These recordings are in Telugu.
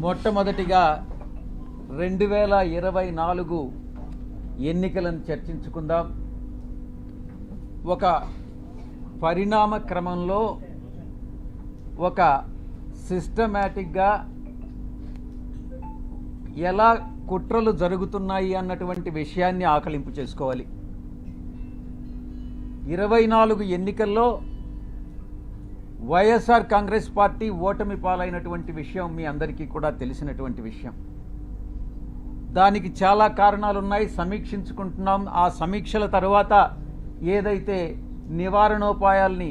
మొట్టమొదటిగా 2024 ఎన్నికలను చర్చించుకుందాం. ఒక పరిణామ క్రమంలో ఒక సిస్టమేటిక్గా ఎలా కుట్రలు జరుగుతున్నాయి అన్నటువంటి విషయాన్ని ఆకలింపు చేసుకోవాలి. 24 ఎన్నికల్లో వైఎస్ఆర్ కాంగ్రెస్ పార్టీ ఓటమి పాలైనటువంటి విషయం మీ అందరికీ కూడా తెలిసినటువంటి విషయం. దానికి చాలా కారణాలున్నాయి, సమీక్షించుకుంటున్నాం. ఆ సమీక్షల తర్వాత ఏదైతే నివారణోపాయాల్ని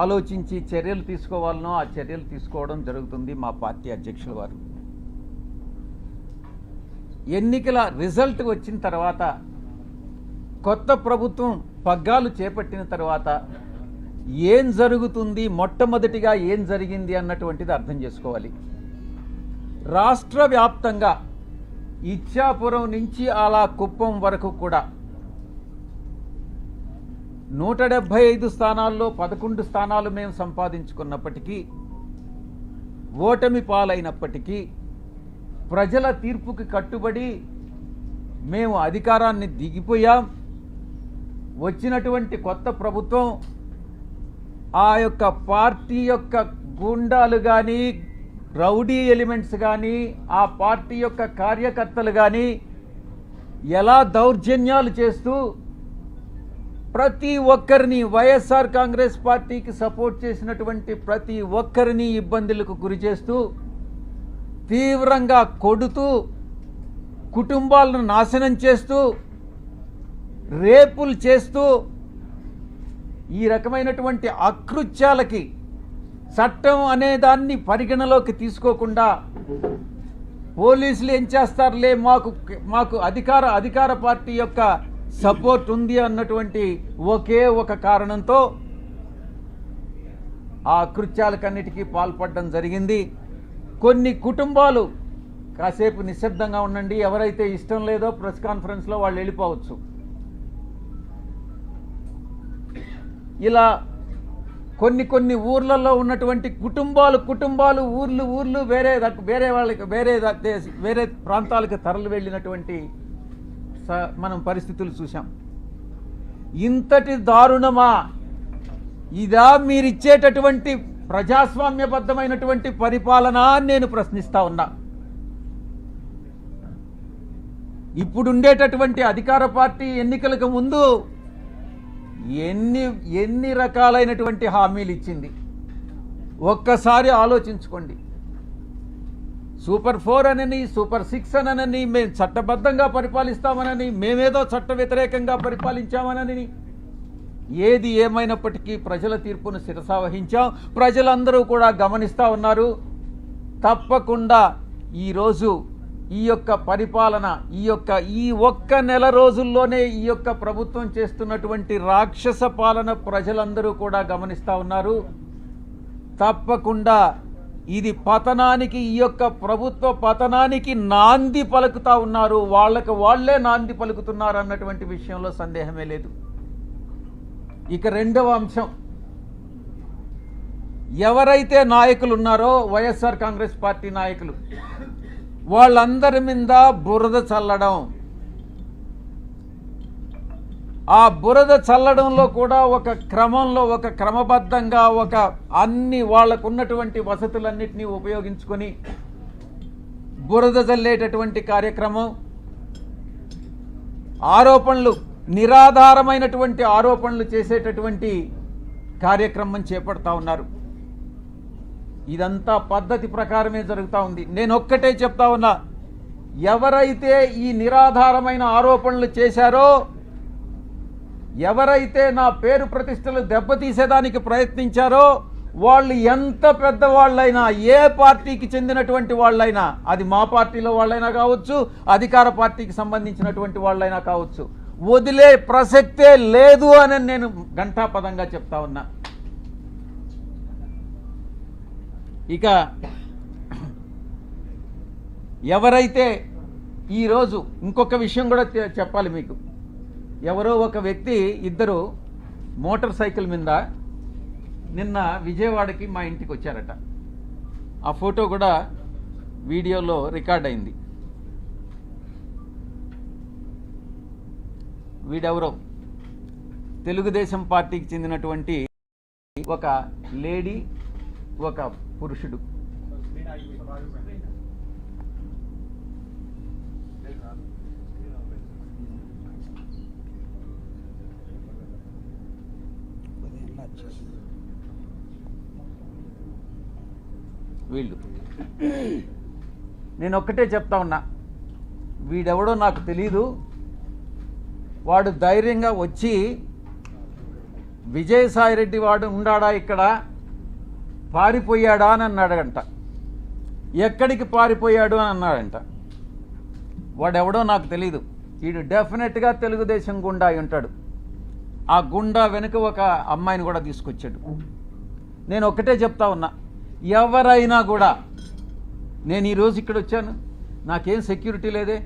ఆలోచించి చర్యలు తీసుకోవాలనో ఆ చర్యలు తీసుకోవడం జరుగుతుంది మా పార్టీ అధ్యక్షుల వారు. ఎన్నికల రిజల్ట్ వచ్చిన తర్వాత, కొత్త ప్రభుత్వం పగ్గాలు చేపట్టిన తర్వాత ఏం జరుగుతుంది, మొట్టమొదటిగా ఏం జరిగింది అన్నటువంటిది అర్థం చేసుకోవాలి. రాష్ట్ర వ్యాప్తంగా ఇచ్చాపురం నుంచి అలా కుప్పం వరకు కూడా 175 స్థానాల్లో 11 స్థానాలు మేము సంపాదించుకున్నప్పటికీ, ఓటమి పాలైనప్పటికీ ప్రజల తీర్పుకి కట్టుబడి మేము అధికారాన్ని దిగిపోయాం. వచ్చినటువంటి కొత్త ప్రభుత్వం ఆ యొక్క పార్టీ యొక్క గూండాలు కానీ, రౌడీ ఎలిమెంట్స్ కానీ, ఆ పార్టీ యొక్క కార్యకర్తలు కానీ ఎలా దౌర్జన్యాలు చేస్తూ ప్రతి ఒక్కరిని, వైఎస్ఆర్ కాంగ్రెస్ పార్టీకి సపోర్ట్ చేసినటువంటి ప్రతి ఒక్కరిని ఇబ్బందులకు గురి చేస్తూ, తీవ్రంగా కొడుతూ, కుటుంబాలను నాశనం చేస్తూ, రేపులు చేస్తూ, ఈ రకమైనటువంటి అకృత్యాలకి చట్టం అనే దాన్ని పరిగణలోకి తీసుకోకుండా పోలీసులు ఏం చేస్తారులే, మాకు అధికార పార్టీ యొక్క సపోర్ట్ ఉంది అన్నటువంటి ఒకే ఒక కారణంతో ఆ అకృత్యాలకన్నిటికీ పాల్పడడం జరిగింది. కొన్ని కుటుంబాలు కాసేపు నిశ్శబ్దంగా ఉండండి, ఎవరైతే ఇష్టం లేదో ప్రెస్ కాన్ఫరెన్స్లో వాళ్ళు వెళ్ళిపోవచ్చు. ఇలా కొన్ని ఊర్లలో ఉన్నటువంటి కుటుంబాలు ఊర్లు వేరే ప్రాంతాలకు తరలి వెళ్ళినటువంటి మనం పరిస్థితులు చూసాం. ఇంతటి దారుణమా ఇదా మీరిచ్చేటటువంటి ప్రజాస్వామ్యబద్ధమైనటువంటి పరిపాలన అని నేను ప్రశ్నిస్తా ఉన్నా. ఇప్పుడుండేటటువంటి అధికార పార్టీ ఎన్నికలకు ముందు ఎన్ని రకాలైనటువంటి హామీలు ఇచ్చింది ఒక్కసారి ఆలోచించుకోండి. సూపర్ 4 అనని, సూపర్ 6 అనని, మేము చట్టబద్ధంగా పరిపాలిస్తామనని, మేమేదో చట్ట వ్యతిరేకంగా పరిపాలించామనని, ఏది ఏమైనప్పటికీ ప్రజల తీర్పును శిరసావహించాం. ప్రజలందరూ కూడా గమనిస్తూ ఉన్నారు. తప్పకుండా ఈరోజు ఈ యొక్క పరిపాలన, ఈ ఒక్క నెల రోజుల్లోనే ఈ యొక్క ప్రభుత్వం చేస్తున్నటువంటి రాక్షస పాలన ప్రజలందరూ కూడా గమనిస్తూ ఉన్నారు. తప్పకుండా ఇది పతనానికి, ఈ యొక్క ప్రభుత్వ పతనానికి నాంది పలుకుతా ఉన్నారు. వాళ్లే నాంది పలుకుతున్నారు అన్నటువంటి విషయంలో సందేహమే లేదు. ఇక రెండవ అంశం, ఎవరైతే నాయకులు ఉన్నారో వైఎస్ఆర్ కాంగ్రెస్ పార్టీ నాయకులు, వాళ్ళందరి మీద బురద చల్లడం. ఆ బురద చల్లడంలో కూడా ఒక క్రమంలో, ఒక క్రమబద్ధంగా, అన్ని వాళ్లకు ఉన్నటువంటి వసతులన్నింటినీ ఉపయోగించుకొని బురద చల్లేటటువంటి కార్యక్రమం, ఆరోపణలు, నిరాధారమైనటువంటి ఆరోపణలు చేసేటటువంటి కార్యక్రమం చేపడతా ఉన్నారు. ఇదంతా పద్ధతి ప్రకారమే జరుగుతూ ఉంది. నేను ఒక్కటే చెప్తా ఉన్నా, ఎవరైతే ఈ నిరాధారమైన ఆరోపణలు చేశారో, ఎవరైతే నా పేరు ప్రతిష్టలు దెబ్బతీసేదానికి ప్రయత్నించారో, వాళ్ళు ఎంత పెద్దవాళ్ళైనా, ఏ పార్టీకి చెందినటువంటి వాళ్ళైనా, అది మా పార్టీలో వాళ్ళైనా కావచ్చు, అధికార పార్టీకి సంబంధించినటువంటి వాళ్ళైనా కావచ్చు, వదిలే ప్రసక్తే లేదు అని నేను ఘంటాపదంగా చెప్తా ఉన్నా. ఇక ఎవరైతే ఈరోజు ఇంకొక విషయం కూడా చెప్పాలి మీకు. ఎవరో ఒక వ్యక్తి, ఇద్దరు మోటార్ సైకిల్ మీద నిన్న విజయవాడకి మా ఇంటికి వచ్చారట. ఆ ఫోటో కూడా వీడియోలో రికార్డ్ అయింది. వీడెవరో తెలుగుదేశం పార్టీకి చెందినటువంటి ఒక లేడీ, ఒక పురుషుడు. వీళ్ళు నేను ఒక్కటే చెప్తా ఉన్నా, వీడెవడో నాకు తెలీదు. వాడు ధైర్యంగా వచ్చి విజయసాయిరెడ్డి వాడు ఉండాడా ఇక్కడ, పారిపోయాడా అని అన్నాడంట. ఎక్కడికి పారిపోయాడు అని అన్నాడంట. వాడెవడో నాకు తెలీదు. వీడు డెఫినెట్గా తెలుగుదేశం గుండా అయి ఉంటాడు. ఆ గుండా వెనుక ఒక అమ్మాయిని కూడా తీసుకొచ్చాడు. నేను ఒక్కటే చెప్తా ఉన్నా, ఎవరైనా కూడా, నేను ఈరోజు ఇక్కడ వచ్చాను, నాకేం సెక్యూరిటీ లేదే,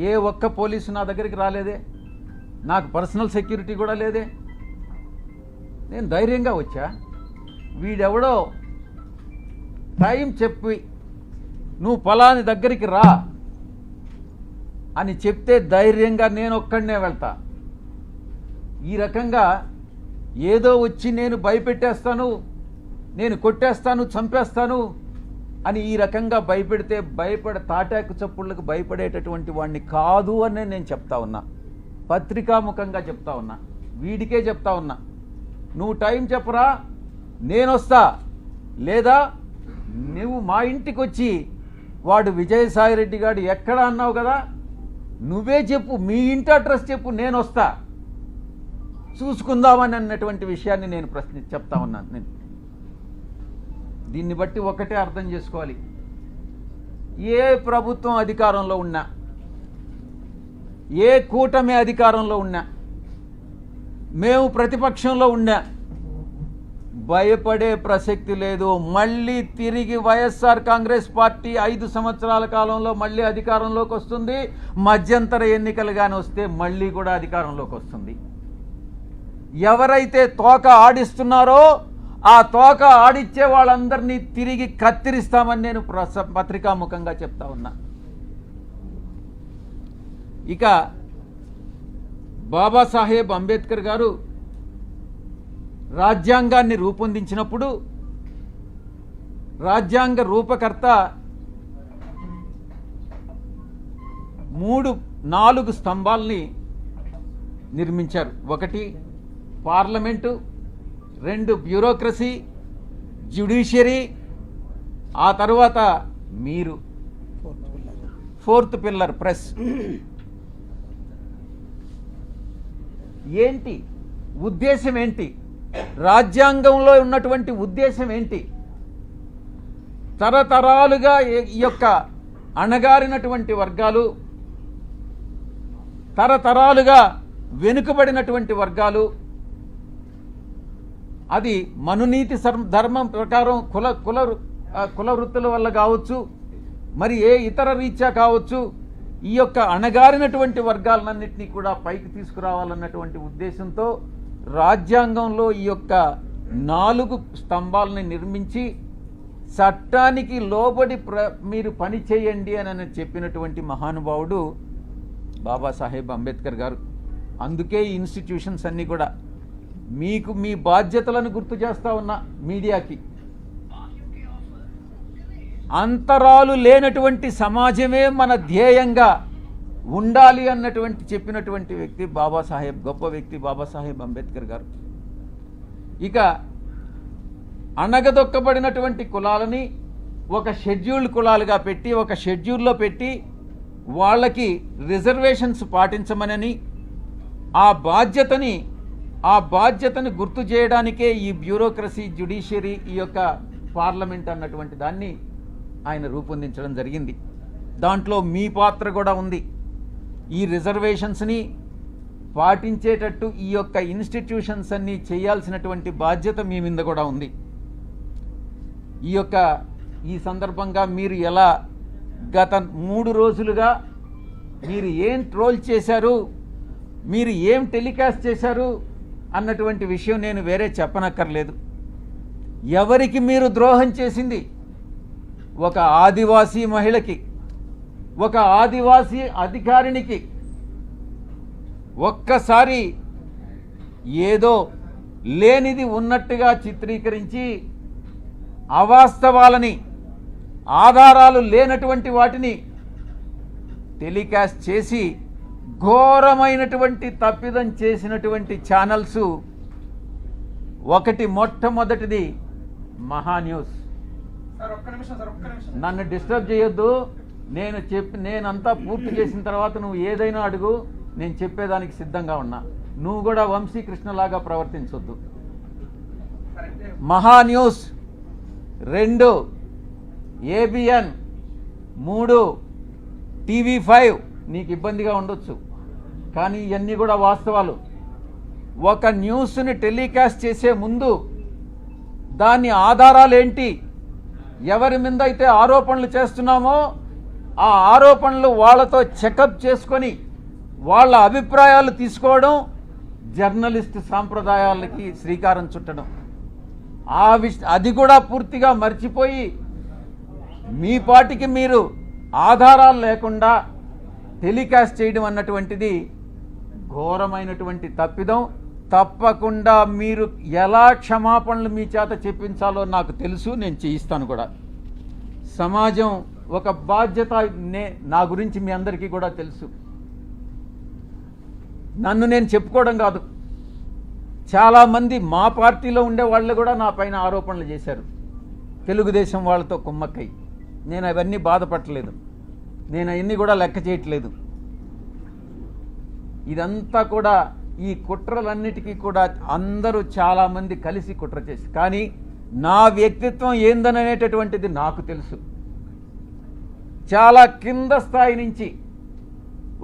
ఏ ఒక్క పోలీసు నా దగ్గరికి రాలేదే, నాకు పర్సనల్ సెక్యూరిటీ కూడా లేదే, నేను ధైర్యంగా వచ్చా. వీడెవడో టైం చెప్పి నువ్వు ఫలాని దగ్గరికి రా అని చెప్తే ధైర్యంగా నేను ఒక్కడనే వెళ్తా. ఈ రకంగా ఏదో వచ్చి నేను భయపెట్టేస్తాను, నేను కొట్టేస్తాను, చంపేస్తాను అని ఈ రకంగా భయపెడితే తాటాకు చప్పుళ్ళకు భయపడేటటువంటి వాడిని కాదు అని నేను చెప్తా ఉన్నా. పత్రికాముఖంగా చెప్తా ఉన్నా, వీడికే చెప్తా ఉన్నా. నువ్వు టైం చెప్పరా, నేను వస్తా, లేదా నువ్వు మా ఇంటికి వచ్చి వాడు విజయసాయిరెడ్డి గారు ఎక్కడ అన్నావు కదా, నువ్వే చెప్పు, మీ ఇంటి అడ్రస్ చెప్పు, నేను వస్తా, చూసుకుందామని అన్నటువంటి విషయాన్ని నేను చెప్తా ఉన్నాను. నేను దీన్ని బట్టి ఒకటే అర్థం చేసుకోవాలి, ఏ ప్రభుత్వం అధికారంలో ఉన్నా, ఏ కూటమి అధికారంలో ఉన్నా, మేము ప్రతిపక్షంలో ఉన్నా, భయపడే ప్రసక్తి లేదు. మళ్ళీ తిరిగి వైఎస్ఆర్ కాంగ్రెస్ పార్టీ 5 సంవత్సరాల కాలంలో మళ్ళీ అధికారంలోకి వస్తుంది. మధ్యంతర ఎన్నికలుగానే వస్తే మళ్ళీ కూడా అధికారంలోకి వస్తుంది. ఎవరైతే తోక ఆడిస్తున్నారో ఆ తోక ఆడిచ్చే వాళ్ళందరినీ తిరిగి కత్తిరిస్తామని నేను పత్రికాముఖంగా చెప్తా ఉన్నా. ఇక బాబాసాహెబ్ అంబేద్కర్ గారు రాజ్యాంగాన్ని రూపొందించినప్పుడు రాజ్యాంగ రూపకర్త 4 స్తంభాల్ని నిర్మించారు. 1 పార్లమెంటు, 2 బ్యూరోక్రసీ, జ్యుడిషియరీ, ఆ తర్వాత మీరు 4th పిల్లర్ ప్రెస్. ఏంటి ఉద్దేశం, ఏంటి రాజ్యాంగంలో ఉన్నటువంటి ఉద్దేశం ఏంటి? తరతరాలుగా ఈ యొక్క అణగారినటువంటి వర్గాలు, తరతరాలుగా వెనుకబడినటువంటి వర్గాలు, అది మనునీతి ధర్మం ప్రకారం కుల వృత్తుల వల్ల కావచ్చు, మరి ఏ ఇతర రీత్యా కావచ్చు, ఈ యొక్క అణగారినటువంటి వర్గాలన్నింటినీ కూడా పైకి తీసుకురావాలన్నటువంటి ఉద్దేశంతో రాజ్యాంగంలో ఈ యొక్క 4 స్తంభాలని నిర్మించి చట్టానికి లోబడి మీరు పని చేయండి అని చెప్పినటువంటి మహానుభావుడు బాబాసాహెబ్ అంబేద్కర్ గారు. అందుకే ఈ ఇన్స్టిట్యూషన్స్ అన్నీ కూడా మీకు మీ బాధ్యతలను గుర్తు చేస్తా ఉన్నా. మీడియాకి అంతరాలు లేనటువంటి సమాజమే మన ధ్యేయంగా ఉండాలి అన్నటువంటి చెప్పినటువంటి వ్యక్తి గొప్ప వ్యక్తి బాబాసాహెబ్ అంబేద్కర్ గారు. ఇక అణగదొక్కబడినటువంటి కులాలని ఒక షెడ్యూల్డ్ కులాలుగా పెట్టి, ఒక షెడ్యూల్లో పెట్టి వాళ్ళకి రిజర్వేషన్స్ పాటించమనని, ఆ బాధ్యతని గుర్తు చేయడానికే ఈ బ్యూరోక్రసీ, జ్యుడిషియరీ, ఈ యొక్క పార్లమెంట్ అన్నటువంటి దాన్ని ఆయన రూపొందించడం జరిగింది. దాంట్లో మీ పాత్ర కూడా ఉంది. ఈ రిజర్వేషన్స్ని పాటించేటట్టు ఈ యొక్క ఇన్స్టిట్యూషన్స్ అన్నీ చేయాల్సినటువంటి బాధ్యత మీ మీద కూడా ఉంది. ఈ సందర్భంగా మీరు ఎలా గత 3 రోజులుగా మీరు ఏం ట్రోల్ చేశారు, మీరు ఏం టెలికాస్ట్ చేశారు అన్నటువంటి విషయం నేను వేరే చెప్పనక్కర్లేదు. ఎవరికి మీరు ద్రోహం చేసింది, ఒక ఆదివాసీ మహిళకి, ఒక ఆదివాసీ అధికారినికి ఒక్కసారి ఏదో లేనిది ఉన్నట్టుగా చిత్రీకరించి అవాస్తవాలని, ఆధారాలు లేనటువంటి వాటిని టెలికాస్ట్ చేసి ఘోరమైనటువంటి తప్పిదం చేసినటువంటి ఛానల్స్ ఒకటి, మొట్టమొదటిది మహా న్యూస్. నన్ను డిస్టర్బ్ చేయొద్దు. నేనంతా పూర్తి చేసిన తర్వాత నువ్వు ఏదైనా అడుగు, నేను చెప్పేదానికి సిద్ధంగా ఉన్నా. నువ్వు కూడా వంశీకృష్ణలాగా ప్రవర్తించొద్దు. మహా న్యూస్ 2, ABN 3, TV5 నీకు ఇబ్బందిగా ఉండొచ్చు, కానీ ఇవన్నీ కూడా వాస్తవాలు. ఒక న్యూస్ని టెలికాస్ట్ చేసే ముందు దాని ఆధారాలు ఏంటి, ఎవరి మీద అయితే ఆరోపణలు చేస్తున్నామో ఆ ఆరోపణలు వాళ్ళతో చెకప్ చేసుకొని వాళ్ళ అభిప్రాయాలు తీసుకోవడం జర్నలిస్ట్ సాంప్రదాయాలకి శ్రీకారం చుట్టడం. అది కూడా పూర్తిగా మర్చిపోయి మీ పాటికి మీరు ఆధారాలు లేకుండా టెలికాస్ట్ చేయడం అన్నటువంటిది ఘోరమైనటువంటి తప్పిదం. తప్పకుండా మీరు ఎలా క్షమాపణలు మీ చేత చెప్పించాలో నాకు తెలుసు, నేను చేయిస్తాను కూడా. సమాజం ఒక బాధ్యత, నా గురించి మీ అందరికీ కూడా తెలుసు. నన్ను నేను చెప్పుకోవడం కాదు, చాలామంది మా పార్టీలో ఉండే వాళ్ళు కూడా నా పైన ఆరోపణలు చేశారు, తెలుగుదేశం వాళ్ళతో కుమ్మక్కై. నేను అవన్నీ బాధపడలేదు, నేను అవన్నీ కూడా లెక్క చేయట్లేదు. ఇదంతా కూడా ఈ కుట్రలన్నిటికీ కూడా అందరూ చాలామంది కలిసి కుట్ర చేసి, కానీ నా వ్యక్తిత్వం ఏందనేటటువంటిది నాకు తెలుసు. చాలా కింద స్థాయి నుంచి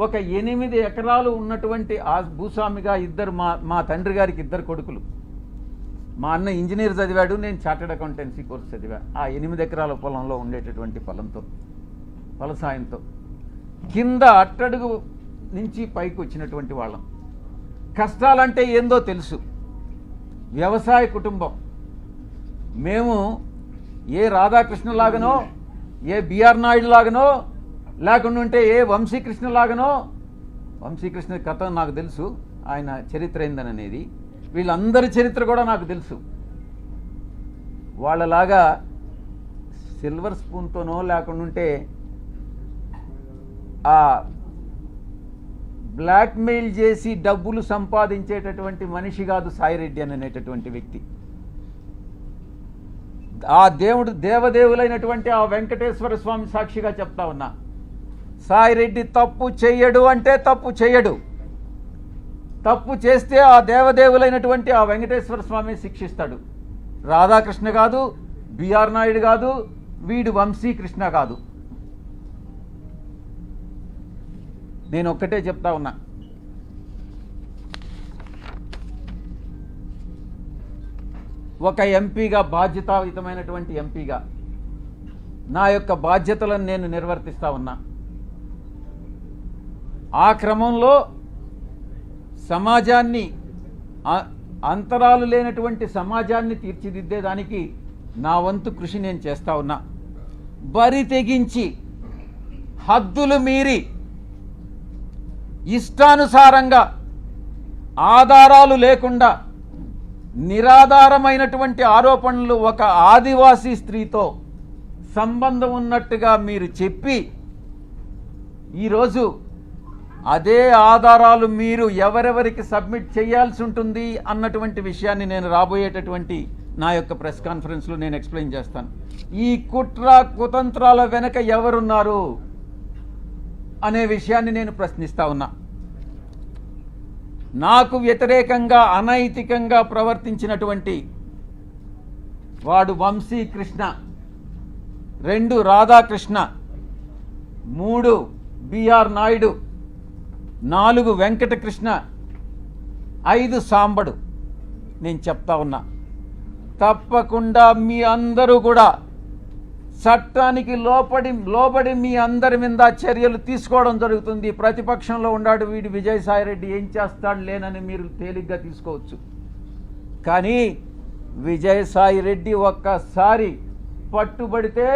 ఒక 8 ఎకరాలు ఉన్నటువంటి ఆ భూస్వామిగా మా తండ్రి గారికి 2 కొడుకులు. మా అన్న ఇంజనీర్ చదివాడు, నేను చార్టెడ్ అకౌంటెన్సీ కోర్స్ చదివా. ఆ 8 ఎకరాల పొలంలో ఉండేటటువంటి ఫలసాయంతో కింద అట్టడుగు నుంచి పైకి వచ్చినటువంటి వాళ్ళం. కష్టాలంటే ఏందో తెలుసు. వ్యవసాయ కుటుంబం మేము. ఏ రాధాకృష్ణ లాగనో, ఏ బిఆర్ నాయుడు లాగనో, లేకుండా ఉంటే ఏ వంశీకృష్ణ లాగనో. వంశీకృష్ణ కథ నాకు తెలుసు, ఆయన చరిత్ర ఏందనేది. వీళ్ళందరి చరిత్ర కూడా నాకు తెలుసు. వాళ్ళలాగా సిల్వర్ స్పూన్తోనో లేకుండా ఉంటే ఆ బ్లాక్మెయిల్ చేసి డబ్బులు సంపాదించేటటువంటి మనిషి కాదు సాయిరెడ్డి అనేటటువంటి వ్యక్తి. ఆ దేవదేవులైనటువంటి ఆ వెంకటేశ్వర స్వామి సాక్షిగా చెప్తా ఉన్నా, సాయిరెడ్డి తప్పు చెయ్యడు అంటే తప్పు చెయ్యడు. తప్పు చేస్తే ఆ దేవదేవులైనటువంటి ఆ వెంకటేశ్వర స్వామి శిక్షిస్తాడు. రాధాకృష్ణ కాదు, బిఆర్ నాయుడు కాదు, వీడు వంశీకృష్ణ కాదు. నేను ఒక్కటే చెప్తా ఉన్నా, ఒక ఎంపీగా, బాధ్యతాయుతమైనటువంటి ఎంపీగా నా యొక్క బాధ్యతలను నేను నిర్వర్తిస్తా ఉన్నా. ఆ క్రమంలో సమాజాన్ని, అంతరాలు లేనటువంటి సమాజాన్ని తీర్చిదిద్దేదానికి నా వంతు కృషి నేను చేస్తా ఉన్నా. బరి తెగించి హద్దులు మీరి ఇష్టానుసారంగా ఆధారాలు లేకుండా నిరాధారమైనటువంటి ఆరోపణలు ఒక ఆదివాసీ స్త్రీతో సంబంధం ఉన్నట్టుగా మీరు చెప్పి ఈరోజు అదే ఆధారాలు మీరు ఎవరెవరికి సబ్మిట్ చేయాల్సి ఉంటుంది అన్నటువంటి విషయాన్ని నేను రాబోయేటటువంటి నా యొక్క ప్రెస్ కాన్ఫరెన్స్లో నేను ఎక్స్ప్లెయిన్ చేస్తాను. ఈ కుట్ర కుతంత్రాల వెనక ఎవరున్నారు అనే విషయాన్ని నేను ప్రశ్నిస్తా ఉన్నా. నాకు వ్యతిరేకంగా అనైతికంగా ప్రవర్తించినటువంటి వాడు వంశీకృష్ణ, 2 రాధాకృష్ణ, 3 బిఆర్ నాయుడు, 4 వెంకటకృష్ణ, 5 సాంబడు. నేను చెప్తా ఉన్నా, తప్పకుండా మీ అందరూ కూడా చట్టానికి లోబడి మీ అందరి మీద చర్యలు తీసుకోవడం జరుగుతుంది. ప్రతిపక్షంలో ఉన్నాడు వీడు విజయసాయిరెడ్డి, ఏం చేస్తాడు లేనని మీరు తేలిగ్గా తీసుకోవచ్చు. కానీ విజయసాయిరెడ్డి ఒక్కసారి పట్టుబడితే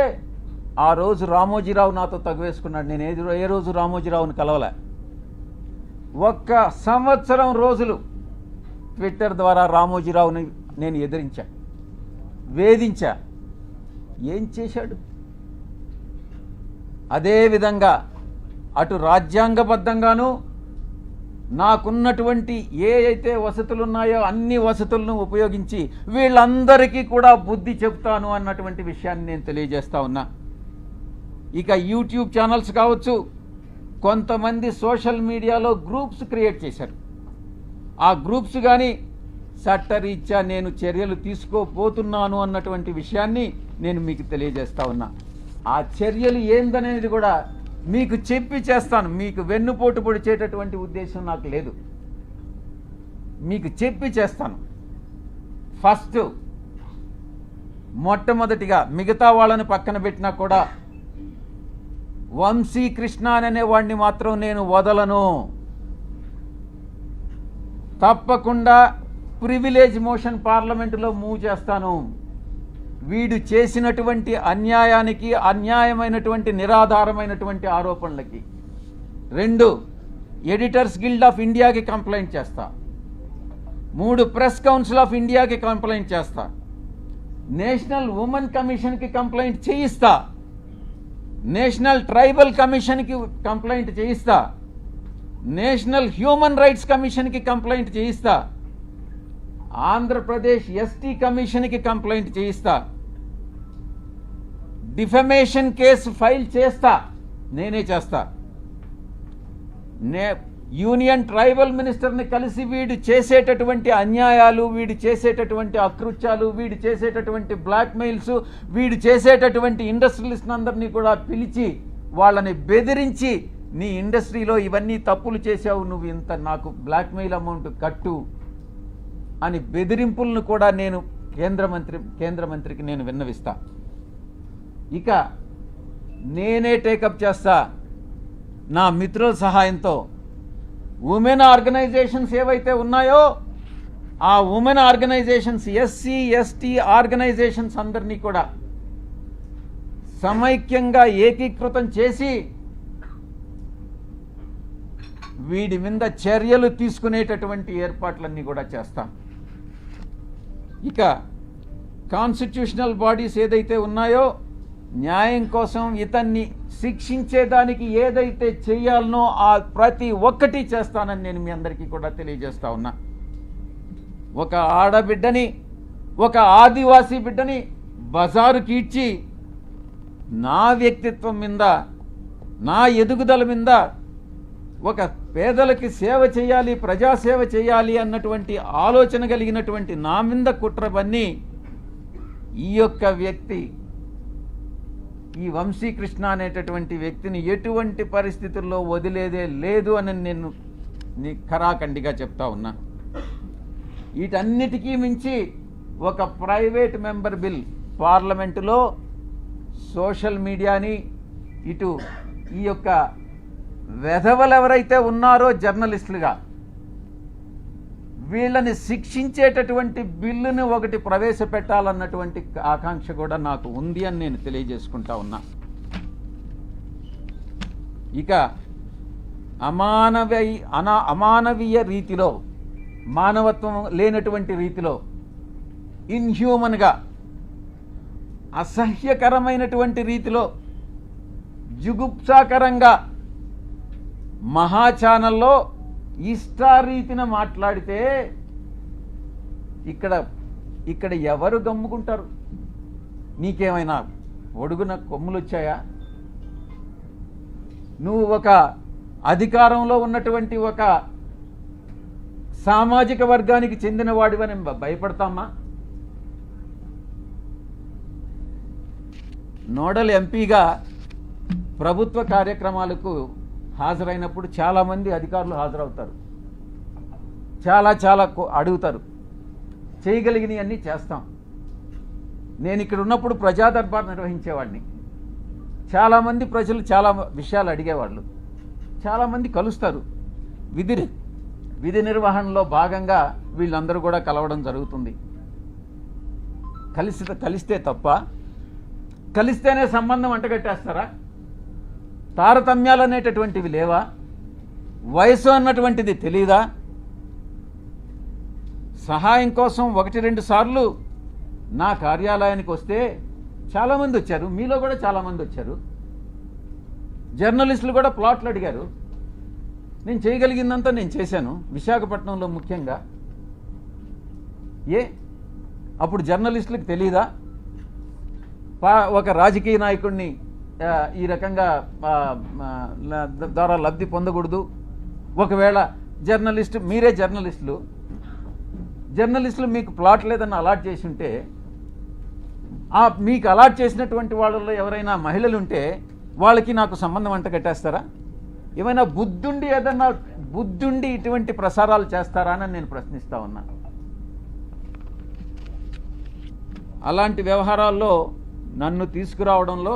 ఆ రోజు రామోజీరావు నాతో తగువేసుకున్నాడు. నేను ఏ రోజు రామోజీరావుని కలవలే. 1 సంవత్సరం రోజులు ట్విట్టర్ ద్వారా రామోజీరావుని నేను ఎదిరించా, వేధించా. ఏం చేశాడు? అదేవిధంగా అటు రాజ్యాంగబద్ధంగాను నాకున్నటువంటి ఏ అయితే వసతులు ఉన్నాయో అన్ని వసతులను ఉపయోగించి వీళ్ళందరికీ కూడా బుద్ధి చెప్తాను అన్నటువంటి విషయాన్ని నేను తెలియజేస్తా ఉన్నా. ఇక యూట్యూబ్ ఛానల్స్ కావచ్చు, కొంతమంది సోషల్ మీడియాలో గ్రూప్స్ క్రియేట్ చేశారు. ఆ గ్రూప్స్ కానీ చట్టరీత్యా నేను చర్యలు తీసుకోపోతున్నాను అన్నటువంటి విషయాన్ని నేను మీకు తెలియజేస్తా ఉన్నా. ఆ చర్యలు ఏందనేది కూడా మీకు చెప్పి చేస్తాను. మీకు వెన్నుపోటు పొడిచేటటువంటి ఉద్దేశం నాకు లేదు. మీకు చెప్పి చేస్తాను. ఫస్ట్ మొట్టమొదటిగా మిగతా వాళ్ళని పక్కన పెట్టినా కూడా వంశీకృష్ణ అనే వాడిని మాత్రం నేను వదలను. తప్పకుండా ప్రివిలేజ్ మోషన్ పార్లమెంటులో మూవ్ చేస్తాను. వీడు చేసినటువంటి అన్యాయానికి, అన్యాయమైనటువంటి నిరాధారమైనటువంటి ఆరోపణలకి. 2, ఎడిటర్స్ గిల్డ్ ఆఫ్ ఇండియాకి కంప్లైంట్ చేస్తా. 3, ప్రెస్ కౌన్సిల్ ఆఫ్ ఇండియాకి కంప్లైంట్ చేస్తా. నేషనల్ ఉమెన్ కమిషన్కి కంప్లైంట్ చేయిస్తా. నేషనల్ ట్రైబల్ కమిషన్కి కంప్లైంట్ చేయిస్తా. నేషనల్ హ్యూమన్ రైట్స్ కమిషన్కి కంప్లైంట్ చేయిస్తా. ఆంధ్రప్రదేశ్ ఎస్టీ కమిషన్కి కంప్లైంట్ చేయిస్తా. డిఫమేషన్ కేసు ఫైల్ చేస్తా. నేనే చేస్తా. యూనియన్ ట్రైబల్ మినిస్టర్ని కలిసి వీడు చేసేటటువంటి అన్యాయాలు, వీడు చేసేటటువంటి అకృత్యాలు, వీడు చేసేటటువంటి బ్లాక్మెయిల్స్, వీడు చేసేటటువంటి ఇండస్ట్రియలిస్ట్ అందరినీ కూడా పిలిచి వాళ్ళని బెదిరించి, నీ ఇండస్ట్రీలో ఇవన్నీ తప్పులు చేశావు, నువ్వు ఇంత నాకు బ్లాక్మెయిల్ అమౌంట్ కట్టు అని బెదిరింపులను కూడా నేను కేంద్ర మంత్రికి నేను విన్నవిస్తా. ఇక నేనే టేకప్ చేస్తా. నా మిత్రుల సహాయంతో ఉమెన్ ఆర్గనైజేషన్స్ ఏవైతే ఉన్నాయో ఆ women organisations, SC ST organisations అందరినీ కూడా సమైక్యంగా ఏకీకృతం చేసి వీడి మీద చర్యలు తీసుకునేటటువంటి ఏర్పాట్లన్నీ కూడా చేస్తాం. ఇక కాన్స్టిట్యూషనల్ బాడీస్ ఏదైతే ఉన్నాయో న్యాయం కోసం ఇతన్ని శిక్షించేదానికి ఏదైతే చేయాలనో ఆ ప్రతి ఒక్కటి చేస్తానని నేను మీ అందరికీ కూడా తెలియజేస్తా ఉన్నా. ఒక ఆడబిడ్డని, ఒక ఆదివాసీ బిడ్డని బజారుకి ఇచ్చి నా వ్యక్తిత్వం మీద, నా ఎదుగుదల మీద, ఒక పేదలకి సేవ చేయాలి, ప్రజాసేవ చేయాలి అన్నటువంటి ఆలోచన కలిగినటువంటి నా మీద కుట్రవన్నీ ఈ యొక్క వ్యక్తి, ఈ వంశీకృష్ణ అనేటటువంటి వ్యక్తిని ఎటువంటి పరిస్థితుల్లో వదిలేదే లేదు అని నేను ఖరాఖండిగా చెప్తా ఉన్నా. వీటన్నిటికీ మించి ఒక ప్రైవేట్ మెంబర్ బిల్ పార్లమెంటులో సోషల్ మీడియాని, ఇటు ఈ యొక్క వెధవలు ఎవరైతే ఉన్నారో జర్నలిస్టులుగా వీళ్ళని శిక్షించేటటువంటి బిల్లుని ఒకటి ప్రవేశపెట్టాలన్నటువంటి ఆకాంక్ష కూడా నాకు ఉంది అని నేను తెలియజేసుకుంటా ఉన్నా. ఇక అమానవీయ రీతిలో, మానవత్వం లేనటువంటి రీతిలో, ఇన్హ్యూమన్గా, అసహ్యకరమైనటువంటి రీతిలో, జుగుప్సాకరంగా మహా ఛానల్లో ఇష్టారీతిన మాట్లాడితే ఇక్కడ ఎవరు గమ్ముకుంటారు? నీకేమైనా ఒడుగున కొమ్ములు వచ్చాయా? నువ్వు ఒక అధికారంలో ఉన్నటువంటి ఒక సామాజిక వర్గానికి చెందిన వాడివని భయపడతామా? నోడల్ ఎంపీగా ప్రభుత్వ కార్యక్రమాలకు హాజరైనప్పుడు చాలామంది అధికారులు హాజరవుతారు, చాలా అడుగుతారు, చేయగలిగినవన్నీ చేస్తాం. నేను ఇక్కడ ఉన్నప్పుడు ప్రజా దర్బార్ నిర్వహించేవాడిని. చాలామంది ప్రజలు చాలా విషయాలు అడిగేవాళ్ళు, చాలామంది కలుస్తారు. విధి నిర్వహణలో భాగంగా వీళ్ళందరూ కూడా కలవడం జరుగుతుంది. కలిస్తే తప్ప కలిస్తేనే సంబంధం అంటగట్టేస్తారా? తారతమ్యాలు అనేటటువంటివి లేవా? వయసు అన్నటువంటిది తెలీదా? సహాయం కోసం 1-2 సార్లు నా కార్యాలయానికి వస్తే చాలామంది వచ్చారు, మీలో కూడా చాలామంది వచ్చారు. జర్నలిస్టులు కూడా ప్లాట్లు అడిగారు. నేను చేయగలిగిందంతా నేను చేశాను, విశాఖపట్నంలో ముఖ్యంగా. అప్పుడు జర్నలిస్టులకు తెలీదా? ఒక రాజకీయ నాయకుడిని ఈ రకంగా ద్వారా లబ్ధి పొందకూడదు. ఒకవేళ మీరే జర్నలిస్టులు మీకు ప్లాట్ లేదని అలాట్ చేసి ఉంటే, మీకు అలాట్ చేసినటువంటి వాళ్ళలో ఎవరైనా మహిళలు ఉంటే వాళ్ళకి నాకు సంబంధం అంట కట్టేస్తారా? ఏమైనా బుద్ధుండి ఇటువంటి ప్రసారాలు చేస్తారా అని నేను ప్రశ్నిస్తా ఉన్నా. అలాంటి వ్యవహారాల్లో నన్ను తీసుకురావడంలో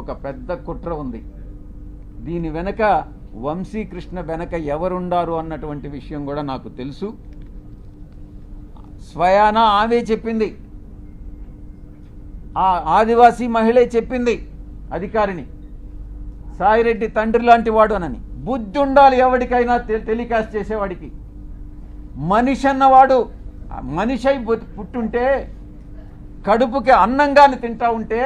ఒక పెద్ద కుట్ర ఉంది. దీని వెనక వంశీకృష్ణ వెనక ఎవరుండారు అన్నటువంటి విషయం కూడా నాకు తెలుసు. స్వయాన ఆమె చెప్పింది, ఆ ఆదివాసీ మహిళే చెప్పింది అధికారిని, సాయిరెడ్డి తండ్రి లాంటి వాడు అనని. బుద్ధి ఉండాలి ఎవరికైనా, టెలికాస్ట్ చేసేవాడికి. మనిషి అన్నవాడు మనిషి అయి పుట్టుంటే, కడుపుకి అన్నంగాని తింటా ఉంటే,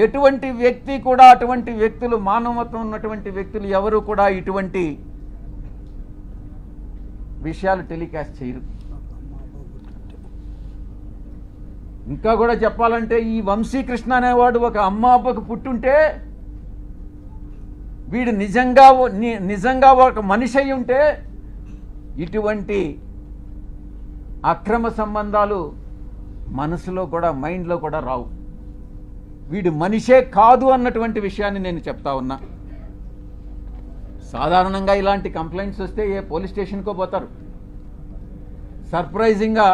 ఎటువంటి వ్యక్తి కూడా, అటువంటి వ్యక్తులు, మానవత్వం ఉన్నటువంటి వ్యక్తులు ఎవరు కూడా ఇటువంటి విషయాలు టెలికాస్ట్ చేయరు. ఇంకా కూడా చెప్పాలంటే, ఈ వంశీకృష్ణ అనేవాడు ఒక అమ్మ అబ్బకు పుట్టుంటే, వీడు నిజంగా ఒక మనిషి అయి ఉంటే ఇటువంటి అక్రమ సంబంధాలు మనసులో కూడా, మైండ్లో కూడా రావు. వీడు మనిషే కాదు అన్నటువంటి విషయాన్ని నేను చెప్తా ఉన్నా. సాధారణంగా ఇలాంటి కంప్లైంట్స్ వస్తే ఏ పోలీస్ స్టేషన్కో పోతారు. సర్ప్రైజింగ్గా